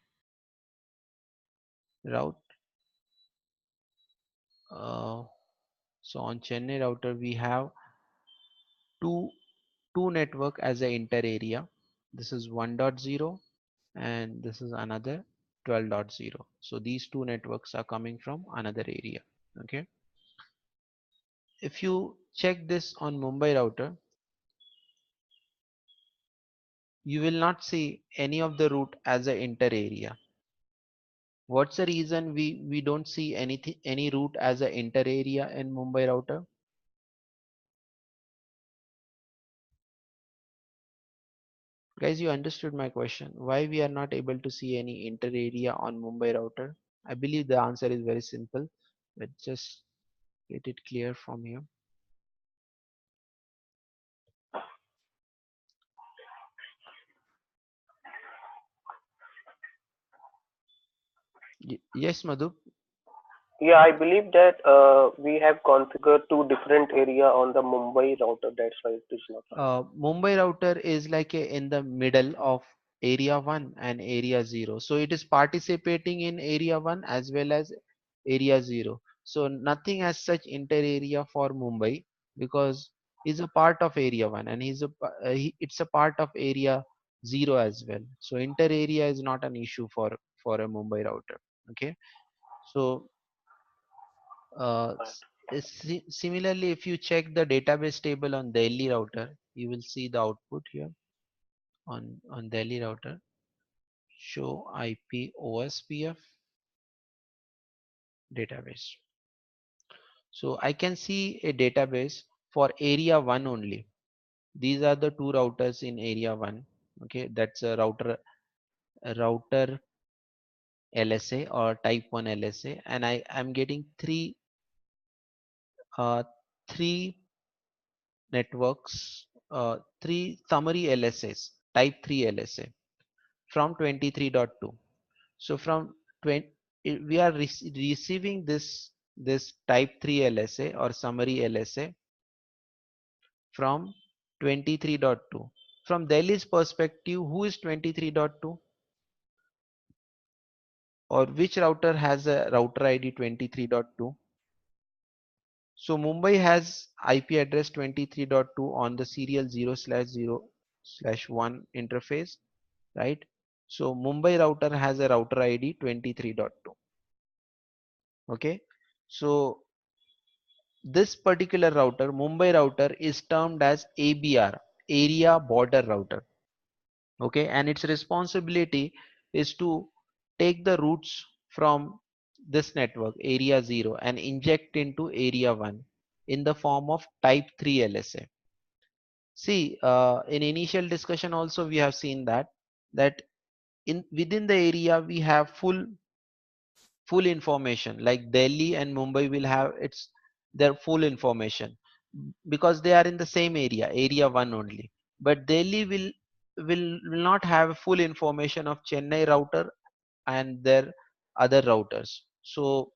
Speaker 1: route. uh, so on Chennai router we have two two network as a inter area. This is 1.0 and this is another 12.0. So these two networks are coming from another area. Okay, if you check this on Mumbai router, you will not see any of the route as a inter area. What's the reason we don't see any route as a inter area in Mumbai router? Guys, you understood my question. Why we are not able to see any inter area on Mumbai router? I believe the answer is very simple, but just get it clear from you. Yes, Madhu.
Speaker 2: Yeah, I believe that we have configured two different area on the Mumbai router. That's why it is not running.
Speaker 1: Mumbai router is like in the middle of area 1 and area 0. So it is participating in area 1 as well as area 0. So nothing as such inter area for Mumbai, because he's a part of area 1 and it's a part of area 0 as well. So inter area is not an issue for a Mumbai router. Okay. So
Speaker 2: Right.
Speaker 1: similarly, if you check the database table on Delhi router, you will see the output here on Delhi router. Show IP OSPF database. So I can see a database for area 1 only. These are the two routers in area 1. Okay, that's a router LSA or type 1 LSA, and I am getting three networks, three summary LSAs, type 3 LSA from 23.2. So from 20, we are receiving this type 3 LSA or summary LSA from 23.2. From Delhi's perspective, who is 23.2, or which router has a router ID 23.2? So Mumbai has IP address 23.2 on the serial 0/0/1 interface, right? So Mumbai router has a router ID 23.2. Okay, so this particular router, Mumbai router, is termed as ABR, area border router. Okay, and its responsibility is to take the routes from this network area 0 and inject into area 1 in the form of type 3 LSA. See, in initial discussion also we have seen that in within the area we have full information, like Delhi and Mumbai will have its their full information because they are in the same area, area 1 only. But Delhi will not have full information of Chennai router and their other routers. So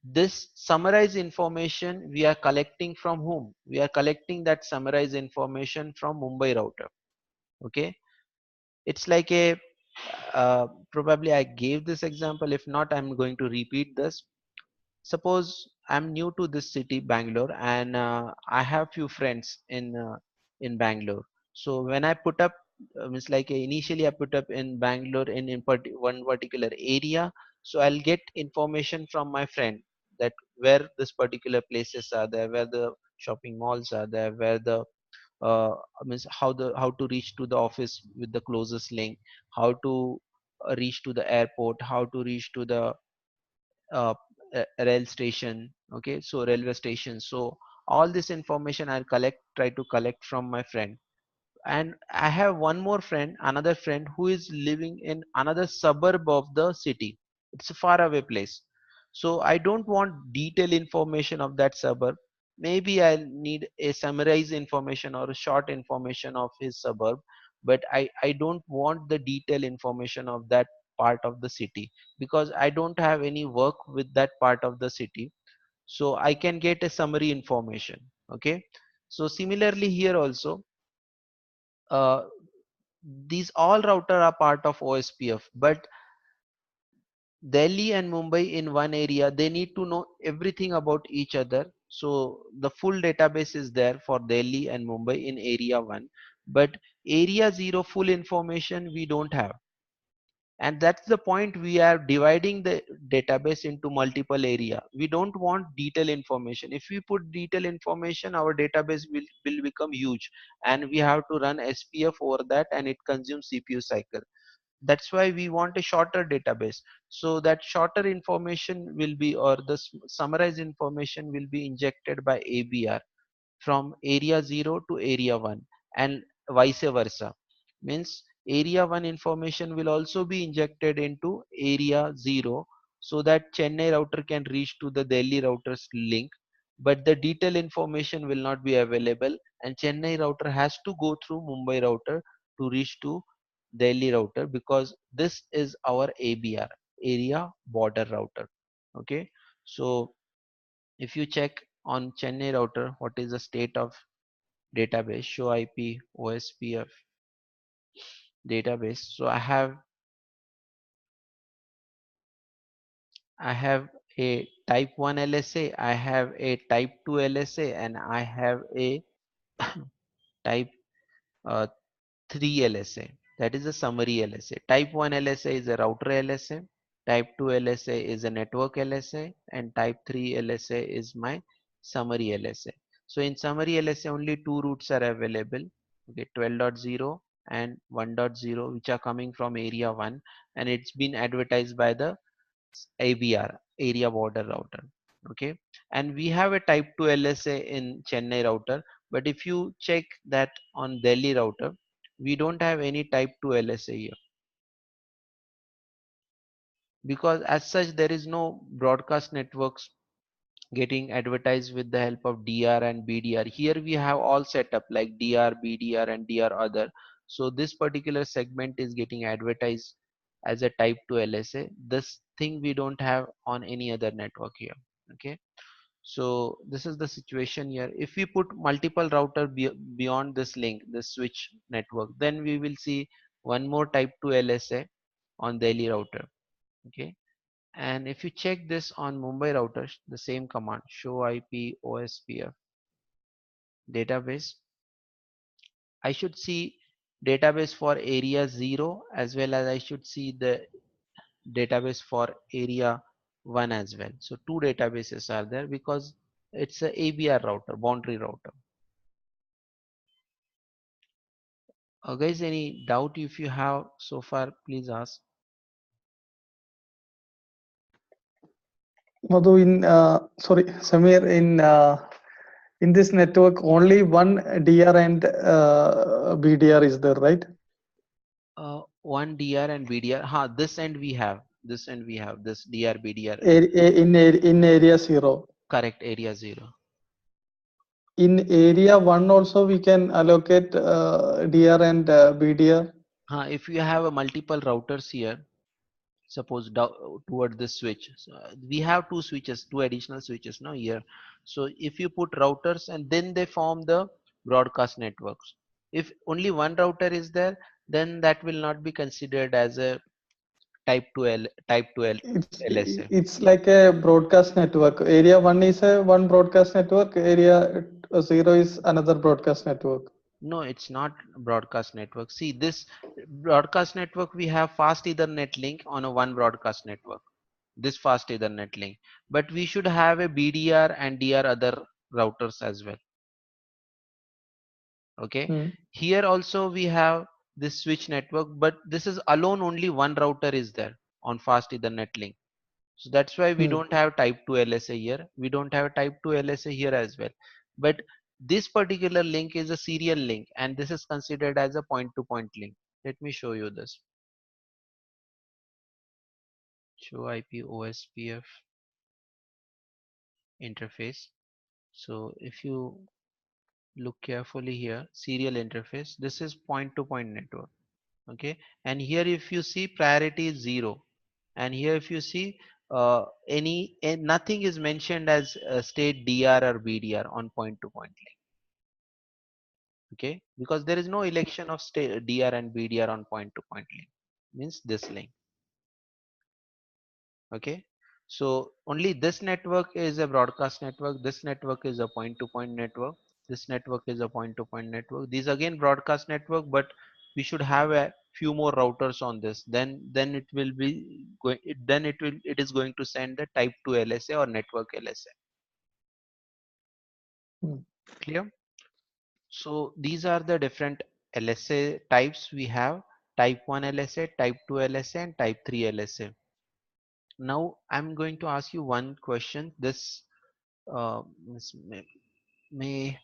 Speaker 1: this summarized information we are collecting from whom? We are collecting that summarized information from Mumbai router. Okay, it's like a probably I gave this example. If not, I'm going to repeat this. Suppose I'm new to this city, Bangalore, and I have few friends in Bangalore. So when I put up, it's like initially I put up in Bangalore in one particular area. So I'll get information from my friend that where this particular places are there, where the shopping malls are there, where the means how to reach to the office with the closest link, how to reach to the airport, how to reach to the uh, rail station. Okay, so railway station. So all this information I'll try to collect from my friend. And I have one more friend, another friend who is living in another suburb of the city. It's a far away place. So I don't want detailed information of that suburb. Maybe I'll need a summarized information or a short information of his suburb, but I don't want the detailed information of that part of the city because I don't have any work with that part of the city. So I can get a summary information. Okay, so similarly here also, uh, these all router are part of OSPF, but Delhi and Mumbai in one area, they need to know everything about each other. So the full database is there for Delhi and Mumbai in area 1, but area 0 full information we don't have. And that's the point, we are dividing the database into multiple area. We don't want detailed information. If we put detailed information, our database will become huge and we have to run SPF over that and it consumes CPU cycle. That's why we want a shorter database. So that shorter information will be, or the summarized information will be injected by ABR from area 0 to area 1 and vice versa. Means area 1 information will also be injected into area 0 so that Chennai router can reach to the Delhi router's link, but the detailed information will not be available and Chennai router has to go through Mumbai router to reach to Delhi router because this is our ABR, area border router. Okay, so if you check on Chennai router, what is the state of database? Show IP OSPF database. So I have a type 1 LSA, I have a type 2 LSA, and I have a type uh, 3 LSA. That is a summary LSA. Type 1 LSA is a router LSA. Type 2 LSA is a network LSA, and type 3 LSA is my summary LSA. So in summary LSA only two routes are available. Okay, 12.0 and 1.0, which are coming from area 1, and it's been advertised by the ABR, area border router. Okay, and we have a type 2 LSA in Chennai router, but if you check that on Delhi router, we don't have any type 2 LSA here because as such there is no broadcast networks getting advertised with the help of DR and BDR. Here we have all set up like DR, BDR and DR other. So this particular segment is getting advertised as a type 2 LSA. This thing we don't have on any other network here. Okay. So this is the situation here. If we put multiple router beyond this link, this switch network, then we will see one more type 2 LSA on Delhi router. Okay, and if you check this on Mumbai router, the same command, show IP OSPF database, I should see database for area 0 as well as I should see the database for area 1 as well. So two databases are there because it's a ABR router, boundary router. Guys, any doubt if you have so far, please ask.
Speaker 4: Madhu, sorry, Samir, in this network, only one DR and BDR is there, right?
Speaker 1: one DR and BDR. This end we have. This end we have this DR BDR.
Speaker 4: In area 0.
Speaker 1: Correct, area 0.
Speaker 4: In area 1 also we can allocate DR and BDR.
Speaker 1: If you have a multiple routers here, suppose toward this switch, so we have two switches, two additional switches now here. So if you put routers and then they form the broadcast networks. If only one router is there, then that will not be considered as a type 2 LSA.
Speaker 4: It's like a broadcast network. Area 1 is a one broadcast network. Area 0 is another broadcast network.
Speaker 1: No, it's not broadcast network. See, this broadcast network, we have fast Ethernet link on a one broadcast network. This fast Ethernet link. But we should have a BDR and DR other routers as well. Okay.
Speaker 4: Hmm.
Speaker 1: Here also we have this switch network, but this is alone only one router is there on fast Ethernet link. So that's why we
Speaker 4: Hmm.
Speaker 1: don't have type 2 LSA here. We don't have type 2 LSA here as well. But this particular link is a serial link and this is considered as a point to point link. Let me show you this. Show IP OSPF interface. So if you look carefully here, serial interface, this is point to point network. Okay. And here if you see priority is 0. And here if you see nothing is mentioned as state DR or BDR on point to point link. Okay, because there is no election of state DR and BDR on point to point link, means this link. Okay, so only this network is a broadcast network, this network is a point to point network, this network is a point to point network, these again broadcast network, but we should have a few more routers on this, then it will be going, then it is going to send the type 2 LSA or network LSA.
Speaker 4: Hmm.
Speaker 1: Clear? So these are the different LSA types we have: type 1 LSA, type 2 LSA, and type 3 LSA. Now I'm going to ask you one question. This may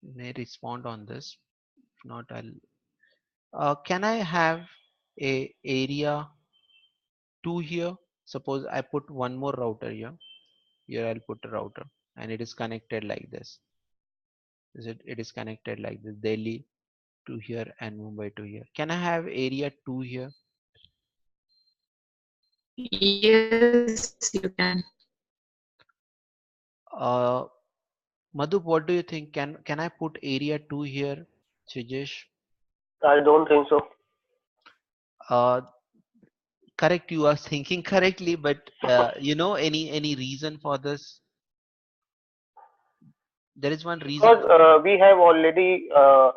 Speaker 1: may respond on this. If not, I'll. Can I have a area 2 here? Suppose I put one more router here. Here I'll put a router, and it is connected like this. It is connected like this. Delhi to here and Mumbai to here. Can I have area 2 here?
Speaker 3: Yes, you can.
Speaker 1: Uh, Madhu, what do you think? Can I put area 2 here, Chijesh?
Speaker 2: I don't think so.
Speaker 1: Uh, Correct, you are thinking correctly, but any reason for this? There is one reason
Speaker 2: Because
Speaker 1: for this.
Speaker 2: we have already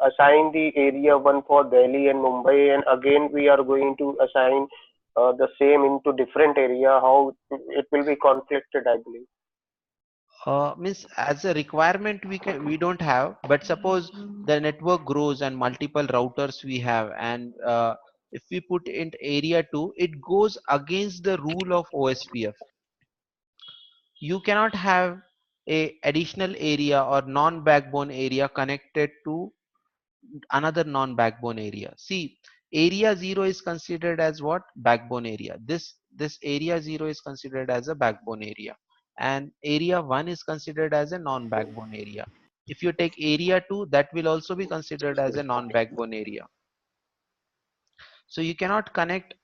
Speaker 2: assigned the area 1 for Delhi and Mumbai, and again we are going to assign the same into different area. How it will be conflicted, I believe.
Speaker 1: Means as a requirement we don't have, but suppose the network grows and multiple routers we have, and if we put in area 2, it goes against the rule of OSPF. You cannot have a additional area or non-backbone area connected to another non-backbone area. See, area 0 is considered as what? Backbone area. This area 0 is considered as a backbone area, and area 1 is considered as a non-backbone area. If you take area 2, that will also be considered as a non-backbone area. So you cannot connect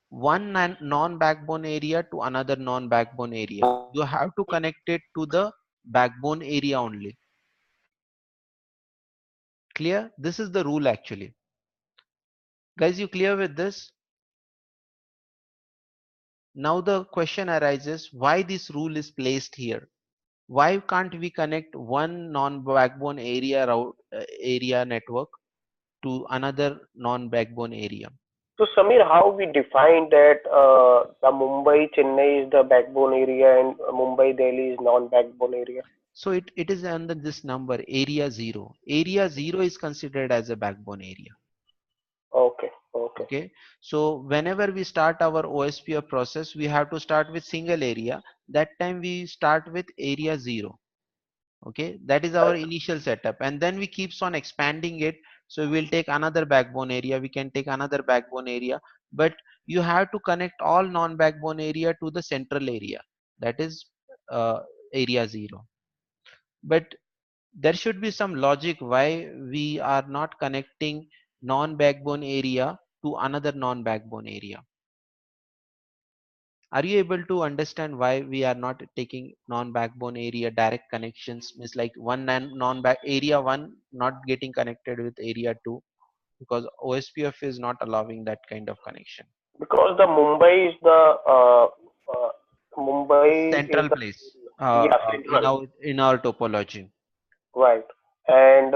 Speaker 1: one non-backbone area to another non-backbone area. You have to connect it to the backbone area only. Clear? This is the rule actually. Guys, you clear with this? Now the question arises, why this rule is placed here? Why can't we connect one non-backbone area network to another non-backbone area?
Speaker 2: So Samir, how we define that the Mumbai Chennai is the backbone area and Mumbai Delhi is non-backbone area?
Speaker 1: So it is under this number area 0. Area 0 is considered as a backbone area.
Speaker 2: Okay, okay.
Speaker 1: Okay. So whenever we start our OSPF process, we have to start with single area. That time we start with area 0. Okay, that is our
Speaker 2: Right.
Speaker 1: initial setup, and then we keeps on expanding it So we'll take another backbone area, we can take another backbone area, but you have to connect all non-backbone area to the central area, that is area 0. But there should be some logic why we are not connecting non-backbone area to another non-backbone area. Are you able to understand why we are not taking non-backbone area direct connections? Means like one non-back area 1 not getting connected with area 2, because OSPF is not allowing that kind of connection.
Speaker 2: Because the uh, Mumbai is
Speaker 1: Central
Speaker 2: the
Speaker 1: place
Speaker 2: yeah
Speaker 1: in
Speaker 2: central,
Speaker 1: our topology.
Speaker 2: right, and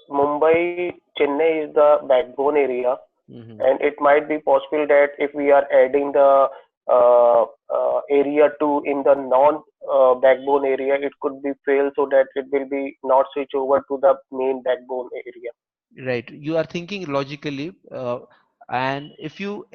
Speaker 2: Mumbai Chennai is the backbone area,
Speaker 1: Hmm.
Speaker 2: and it might be possible that if we are adding the area 2 in the non backbone area, it could be fail so that it will be not switch over to the main backbone area.
Speaker 1: Right, you are thinking logically, and if you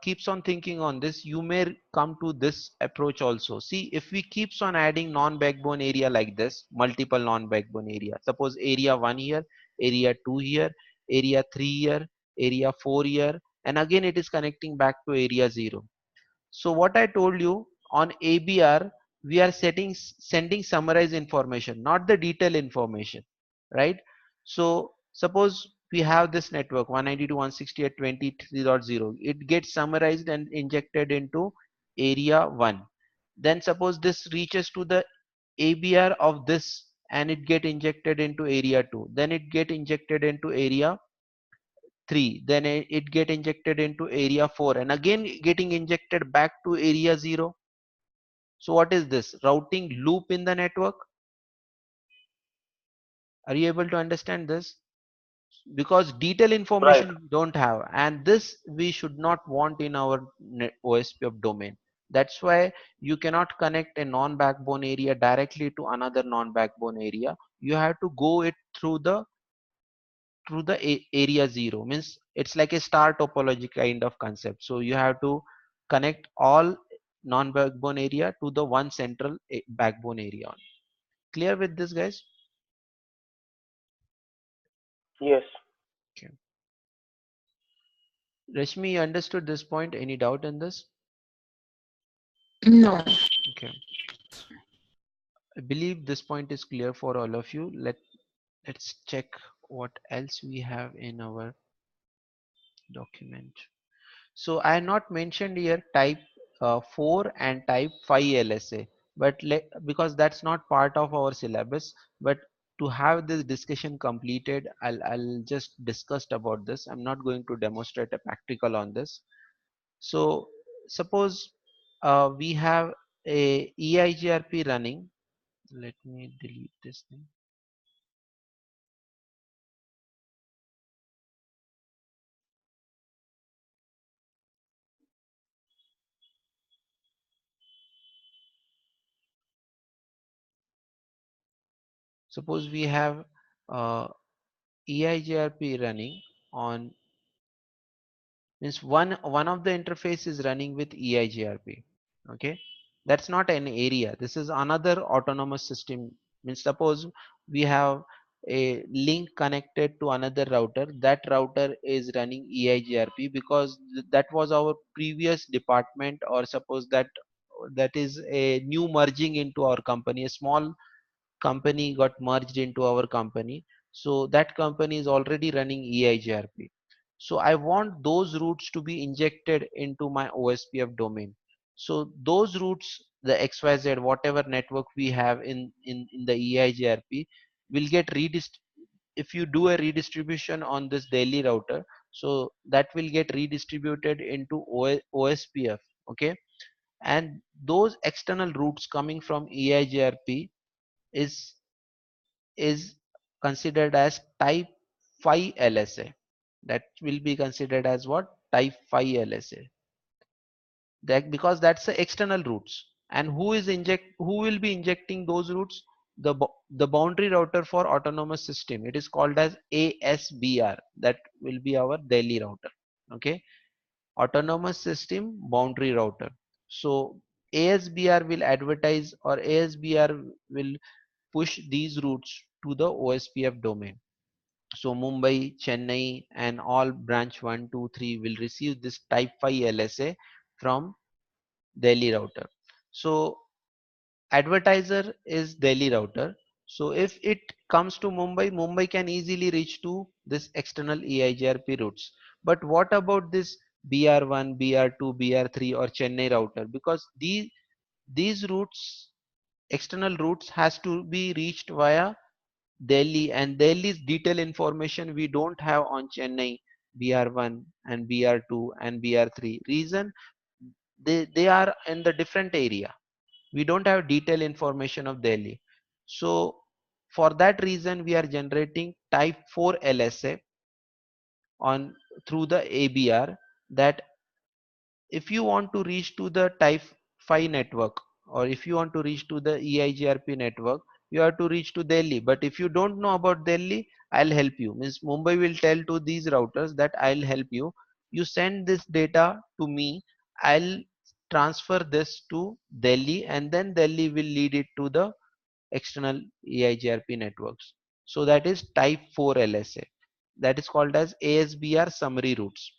Speaker 1: keeps on thinking on this, you may come to this approach also. See, if we keeps on adding non-backbone area like this, multiple non-backbone area, suppose area 1 here, area 2 here, area 3 here, area 4 here, and again it is connecting back to area 0. So what I told you, on ABR we are sending summarized information, not the detailed information, right? So suppose we have this network 192.168.23.0, it gets summarized and injected into area 1. Then suppose this reaches to the ABR of this and it get injected into area 2, then it get injected into area 3, then it get injected into area 4, and again getting injected back to area 0. So what is this routing loop in the network? Are you able to understand this? Because detailed
Speaker 2: Right.
Speaker 1: information we don't have, and this we should not want in our OSPF domain. That's why you cannot connect a non-backbone area directly to another non-backbone area. You have to go it through the area 0, means it's like a star topology kind of concept. So you have to connect all non-backbone area to the one central backbone area. Clear with this, guys?
Speaker 2: Yes.
Speaker 1: Okay. Rashmi, you understood this point? Any doubt in this?
Speaker 3: No.
Speaker 1: Okay, I believe this point is clear for all of you. Let's check what else we have in our document. So I not mentioned here type 4 and type 5 LSA, but because that's not part of our syllabus, but to have this discussion completed, I'll just discuss about this. I'm not going to demonstrate a practical on this. So suppose we have a EIGRP running. Let me delete this thing. Suppose we have EIGRP running on, means one of the interface is running with EIGRP. Okay, that's not an area, this is another autonomous system. Means suppose we have a link connected to another router, that router is running EIGRP because that was our previous department, or suppose that is a new merging into our company, a small company got merged into our company. So that company is already running EIGRP. So I want those routes to be injected into my OSPF domain. So those routes, the XYZ, whatever network we have in the EIGRP, will get if you do a redistribution on this daily router, so that will get redistributed into OSPF. Okay, and those external routes coming from EIGRP is is considered as type 5 LSA. That will be considered as what? Type 5 LSA. That because that's the external routes. And who will be injecting those routes? The boundary router for autonomous system. It is called as ASBR. That will be our daily router. Okay. Autonomous system boundary router. So ASBR will advertise, or ASBR will push these routes to the OSPF domain. So Mumbai, Chennai, and all branch 1, 2, 3 will receive this type 5 LSA from Delhi router. So advertiser is Delhi router. So if it comes to Mumbai, Mumbai can easily reach to this external EIGRP routes. But what about this BR1, BR2, BR3 or Chennai router? Because these routes, external routes, has to be reached via Delhi, and Delhi's detailed information we don't have on Chennai BR1 and BR2 and BR3. Reason, they are in the different area. We don't have detailed information of Delhi. So for that reason we are generating type 4 LSA on through the ABR, that if you want to reach to the type 5 network, or if you want to reach to the EIGRP network, you have to reach to Delhi. But if you don't know about Delhi, I'll help you. Means Mumbai will tell to these routers that I'll help you. You send this data to me. I'll transfer this to Delhi, and then Delhi will lead it to the external EIGRP networks. So that is type 4 LSA. That is called as ASBR summary routes.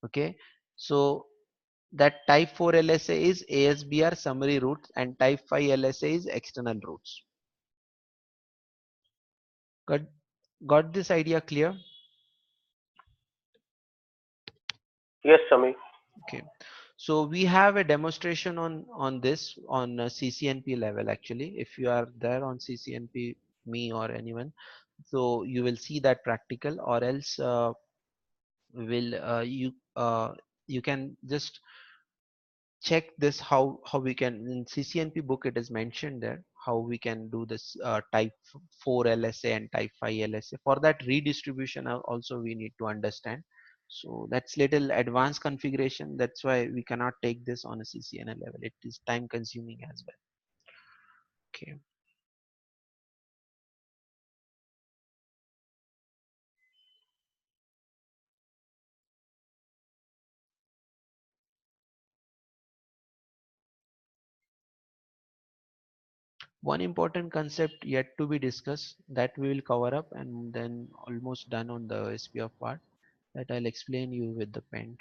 Speaker 1: Okay. So that type 4 LSA is ASBR summary routes, and type 5 LSA is external routes. Got, got this idea clear?
Speaker 2: Yes, Sami.
Speaker 1: Okay. So we have a demonstration on this on CCNP level actually. If you are there on CCNP, me or anyone, so you will see that practical, or else will you can just check this, how we can, in CCNP book it is mentioned there how we can do this type 4 LSA and type 5 LSA. For that redistribution also we need to understand. So that's little advanced configuration, that's why we cannot take this on a CCNA level, it is time consuming as well. Okay. One important concept yet to be discussed that we will cover up, and then almost done on the SPF part, that I'll explain you with the pen.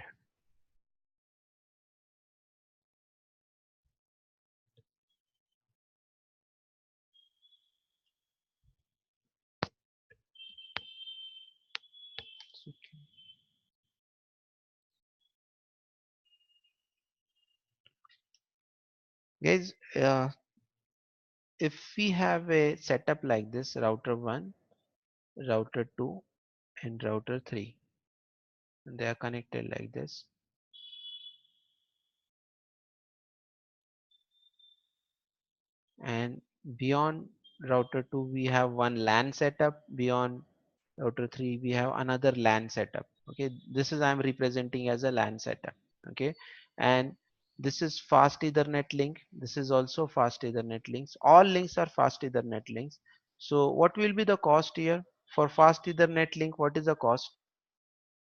Speaker 1: Guys, if we have a setup like this, router 1, router 2 and router 3, and they are connected like this, and beyond router 2 we have one LAN setup, beyond router 3 we have another LAN setup. Okay, this is I am representing as a LAN setup. Okay, and this is fast ethernet link, this is also fast ethernet links, all links are fast ethernet links. So what will be the cost here for fast ethernet link? What is the cost?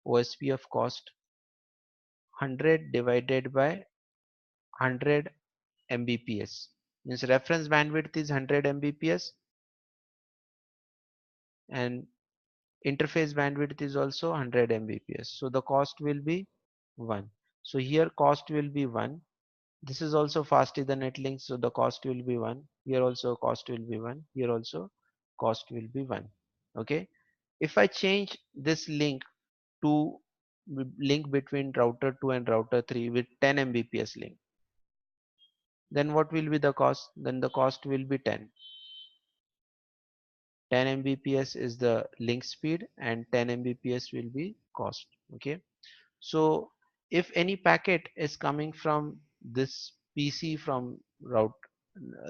Speaker 1: Ospf cost 100 divided by 100 Mbps, means reference bandwidth is 100 Mbps and interface bandwidth is also 100 Mbps. So the cost will be 1. So here cost will be 1. This is also fast ethernet link, so the cost will be 1. Here also cost will be 1. Here also cost will be 1. Okay. If I change this link to link between router 2 and router 3 with 10 Mbps link, then what will be the cost? Then the cost will be 10. 10 Mbps is the link speed and 10 Mbps will be cost. Okay. So if any packet is coming from this PC from route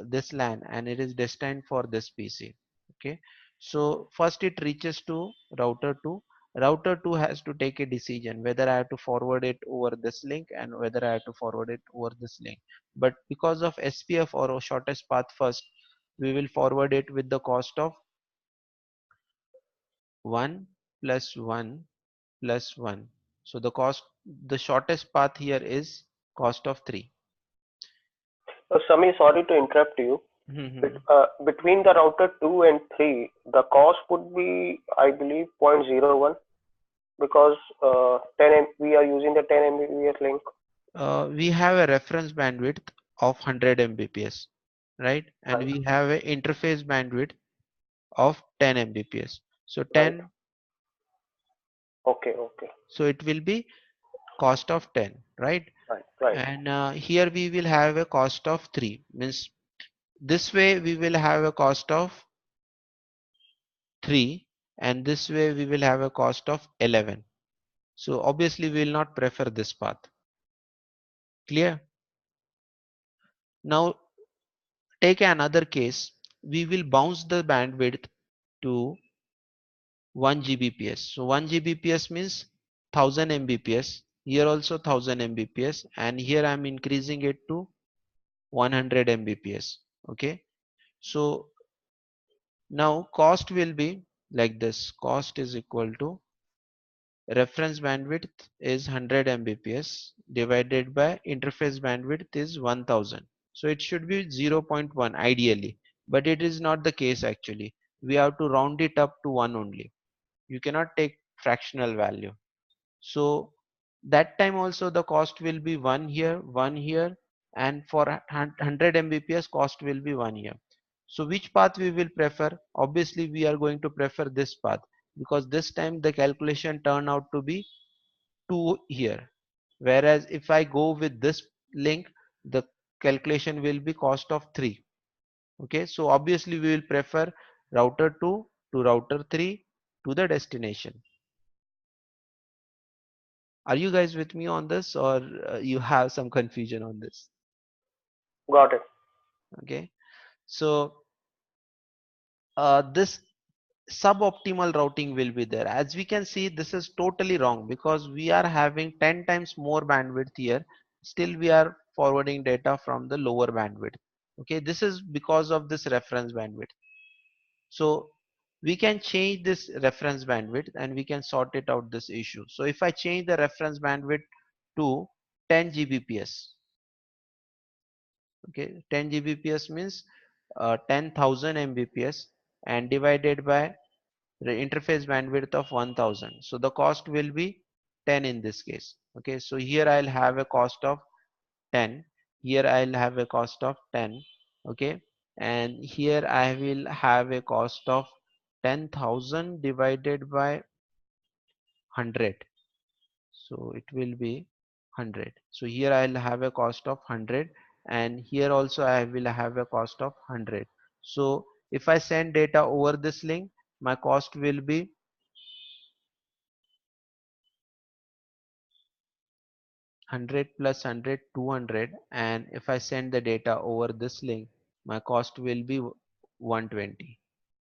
Speaker 1: this LAN and it is destined for this PC. Okay. So first it reaches to router 2. Router 2 has to take a decision whether I have to forward it over this link and whether I have to forward it over this link. But because of SPF or shortest path first, we will forward it with the cost of 1 plus 1 plus 1. So the shortest path here is cost of 3.
Speaker 2: Sami, sorry to interrupt you.
Speaker 1: Mhm.
Speaker 2: Between the router 2 and 3, the cost would be, I believe, 0.01 because we are using the 10 Mbps link.
Speaker 1: We have a reference bandwidth of 100 Mbps, right? And
Speaker 2: Right,
Speaker 1: we have a interface bandwidth of 10 Mbps. So
Speaker 2: right.
Speaker 1: 10,
Speaker 2: Okay, okay.
Speaker 1: so it will be cost of 10, right?
Speaker 2: Right, right.
Speaker 1: And here we will have a cost of 3, means this way we will have a cost of 3, and this way we will have a cost of 11. So obviously we will not prefer this path. Clear? Now take another case. We will bounce the bandwidth to 1 Gbps. So 1 Gbps means 1000 Mbps. Here also 1000 Mbps, and here I am increasing it to 100 Mbps. Okay. So now cost will be like this. Cost is equal to reference bandwidth is 100 Mbps divided by interface bandwidth is 1000. So it should be 0 0.1 ideally, but it is not the case actually. We have to round it up to 1 only. You cannot take fractional value. So that time also the cost will be 1 here, and for 100 Mbps cost will be 1 here. So which path we will prefer? Obviously we are going to prefer this path, because this time the calculation turned out to be 2 here. Whereas if I go with this link, the calculation will be cost of 3. Okay, so obviously we will prefer router 2 to router 3 to the destination. Are you guys with me on this, or you have some confusion on this?
Speaker 2: Got it.
Speaker 1: Okay, so this suboptimal routing will be there. As we can see, this is totally wrong because we are having 10 times more bandwidth here. Still, we are forwarding data from the lower bandwidth. Okay, this is because of this reference bandwidth. So we can change this reference bandwidth and we can sort it out this issue. So if I change the reference bandwidth to 10 Gbps, okay, 10 Gbps means 10,000 Mbps, and divided by the interface bandwidth of 1000, so the cost will be 10 in this case. Okay, so here I'll have a cost of 10, here I'll have a cost of 10. Okay, and here I will have a cost of 10,000 divided by 100, so it will be 100. So here I'll have a cost of 100, and here also I will have a cost of 100. So if I send data over this link, my cost will be 100 plus 100, 200, and if I send the data over this link, my cost will be 120.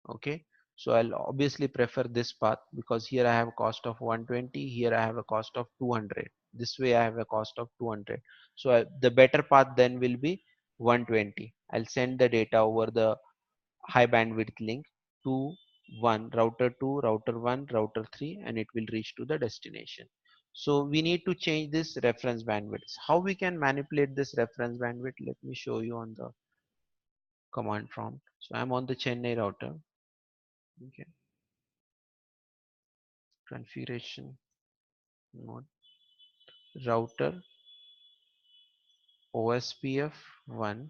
Speaker 1: Okay, so I'll obviously prefer this path because here I have a cost of 120, here I have a cost of 200, this way I have a cost of 200. So the better path then will be 120. I'll send the data over the high bandwidth link to one router 2, router 1, router 3, and it will reach to the destination. So we need to change this reference bandwidth. How we can manipulate this reference bandwidth? Let me show you on the command prompt. So I'm on the Chennai router. Okay, configuration mode, router Ospf 1,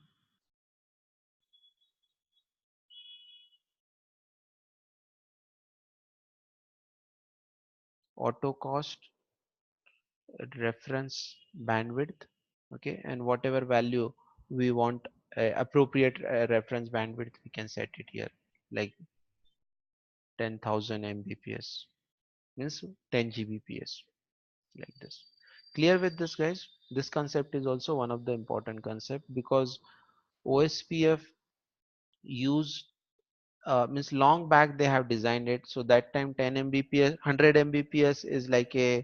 Speaker 1: auto cost, reference bandwidth. Okay, and whatever value we want, appropriate reference bandwidth, we can set it here like 10,000 Mbps, means 10 Gbps, like this. Clear with this, guys? This concept is also one of the important concept because OSPF use means long back they have designed it, so that time 10 Mbps, 100 Mbps is like a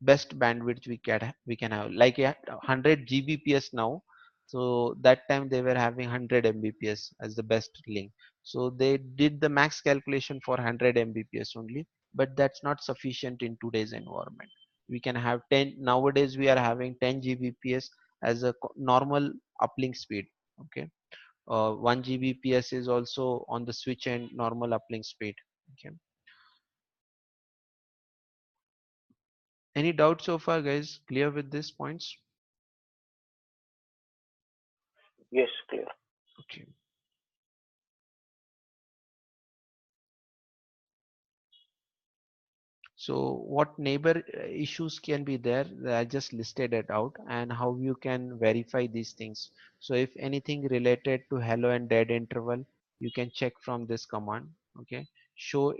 Speaker 1: best bandwidth we can have, like a 100 Gbps now. So that time they were having 100 Mbps as the best link, so they did the max calculation for 100 Mbps only, but that's not sufficient in today's environment. We can have 10, nowadays we are having 10 Gbps as a normal uplink speed. Okay, 1 Gbps is also on the switch and normal uplink speed. Okay. Any doubts so far, guys? Clear with these points?
Speaker 2: Yes, clear.
Speaker 1: Okay. So what neighbor issues can be there? I just listed it out, and how you can verify these things. So if anything related to hello and dead interval, you can check from this command. Okay. Show,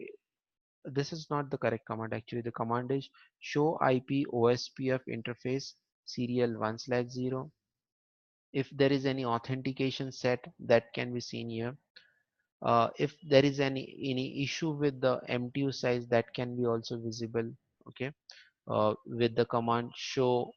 Speaker 1: this is not the correct command actually. The command is show IP OSPF interface serial 1/0. If there is any authentication set, that can be seen here. If there is any issue with the MTU size, that can be also visible. Okay. With the command show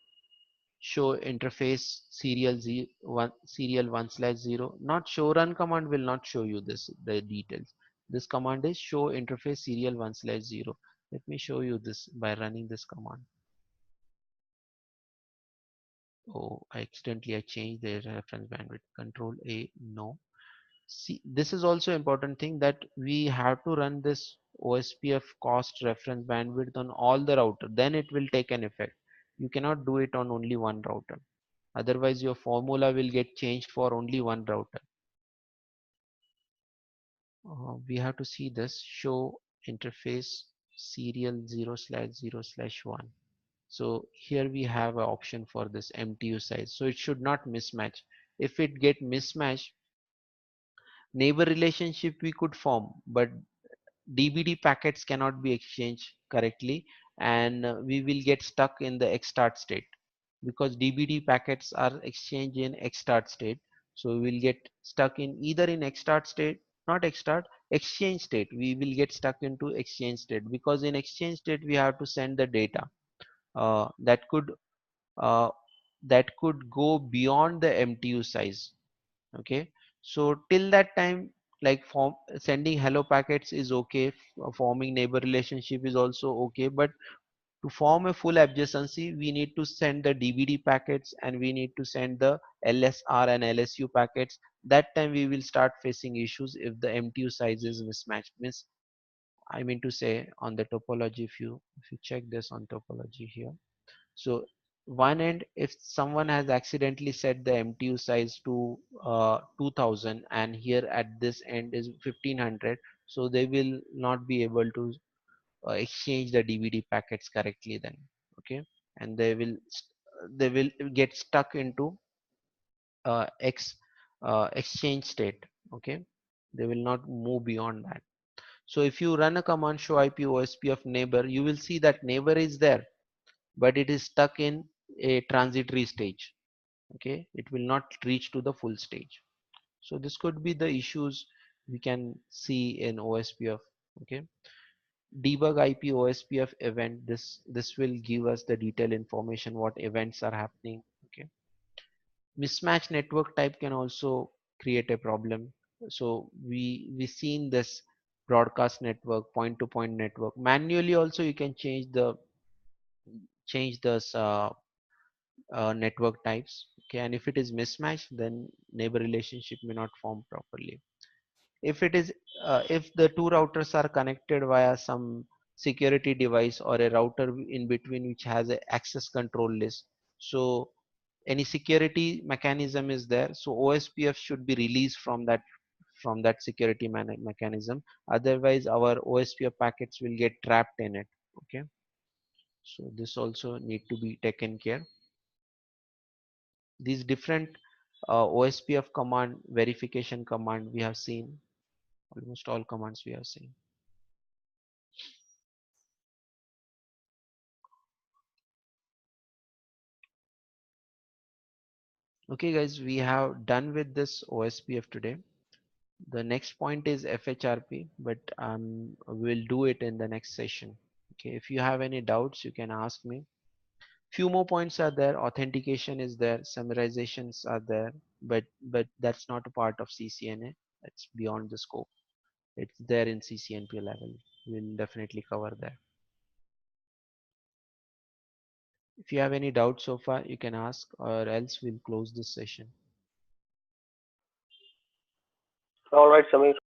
Speaker 1: interface serial 1/0. Not show run command will not show you this the details. This command is show interface serial 1/0. Let me show you this by running this command. Oh, I accidentally I changed the reference bandwidth. Control A, no. See, this is also important thing, that we have to run this OSPF cost reference bandwidth on all the router. Then it will take an effect. You cannot do it on only one router. Otherwise, your formula will get changed for only one router. We have to see this show interface serial 0/0/1. So here we have an option for this MTU size. So it should not mismatch. If it get mismatched, neighbor relationship we could form, but DBD packets cannot be exchanged correctly, and we will get stuck in the xstart state, because DBD packets are exchanged in xstart state. So we will get stuck in either in xstart state, not xstart, exchange state. We will get stuck into exchange state, because in exchange state we have to send the data uh, that could uh, that could go beyond the MTU size. Okay. So till that time, like sending hello packets is okay, forming neighbor relationship is also okay, but to form a full adjacency we need to send the DBD packets, and we need to send the LSR and LSU packets. That time we will start facing issues if the MTU size is mismatched. Means, I mean to say, on the topology, if you check this on topology here, so one end, if someone has accidentally set the MTU size to 2000, and here at this end is 1500, so they will not be able to exchange the DVD packets correctly then. Okay. And they will get stuck into X exchange state. Okay. They will not move beyond that. So if you run a command show IP OSP of neighbor, you will see that neighbor is there, but it is stuck in a transitory stage. Okay. It will not reach to the full stage. So this could be the issues we can see in OSPF. Okay. Debug IP OSPF event. This will give us the detailed information what events are happening. Okay. Mismatch network type can also create a problem. So we seen this broadcast network, point to point network. Manually also you can change the network types. Okay. And if it is mismatched, then neighbor relationship may not form properly. If it is if the two routers are connected via some security device, or a router in between which has a access control list, so any security mechanism is there, so OSPF should be released from that security mechanism. Otherwise our OSPF packets will get trapped in it. Okay. So this also need to be taken care. These different OSPF command, verification command, we have seen almost all commands we have seen. Okay guys, we have done with this OSPF today. The next point is FHRP, but we'll do it in the next session. Okay, if you have any doubts, you can ask me. Few more points are there. Authentication is there. Summarizations are there, but that's not a part of CCNA. That's beyond the scope. It's there in CCNP level. We'll definitely cover that. If you have any doubts so far, you can ask, or else we'll close this session.
Speaker 2: All right, Samir.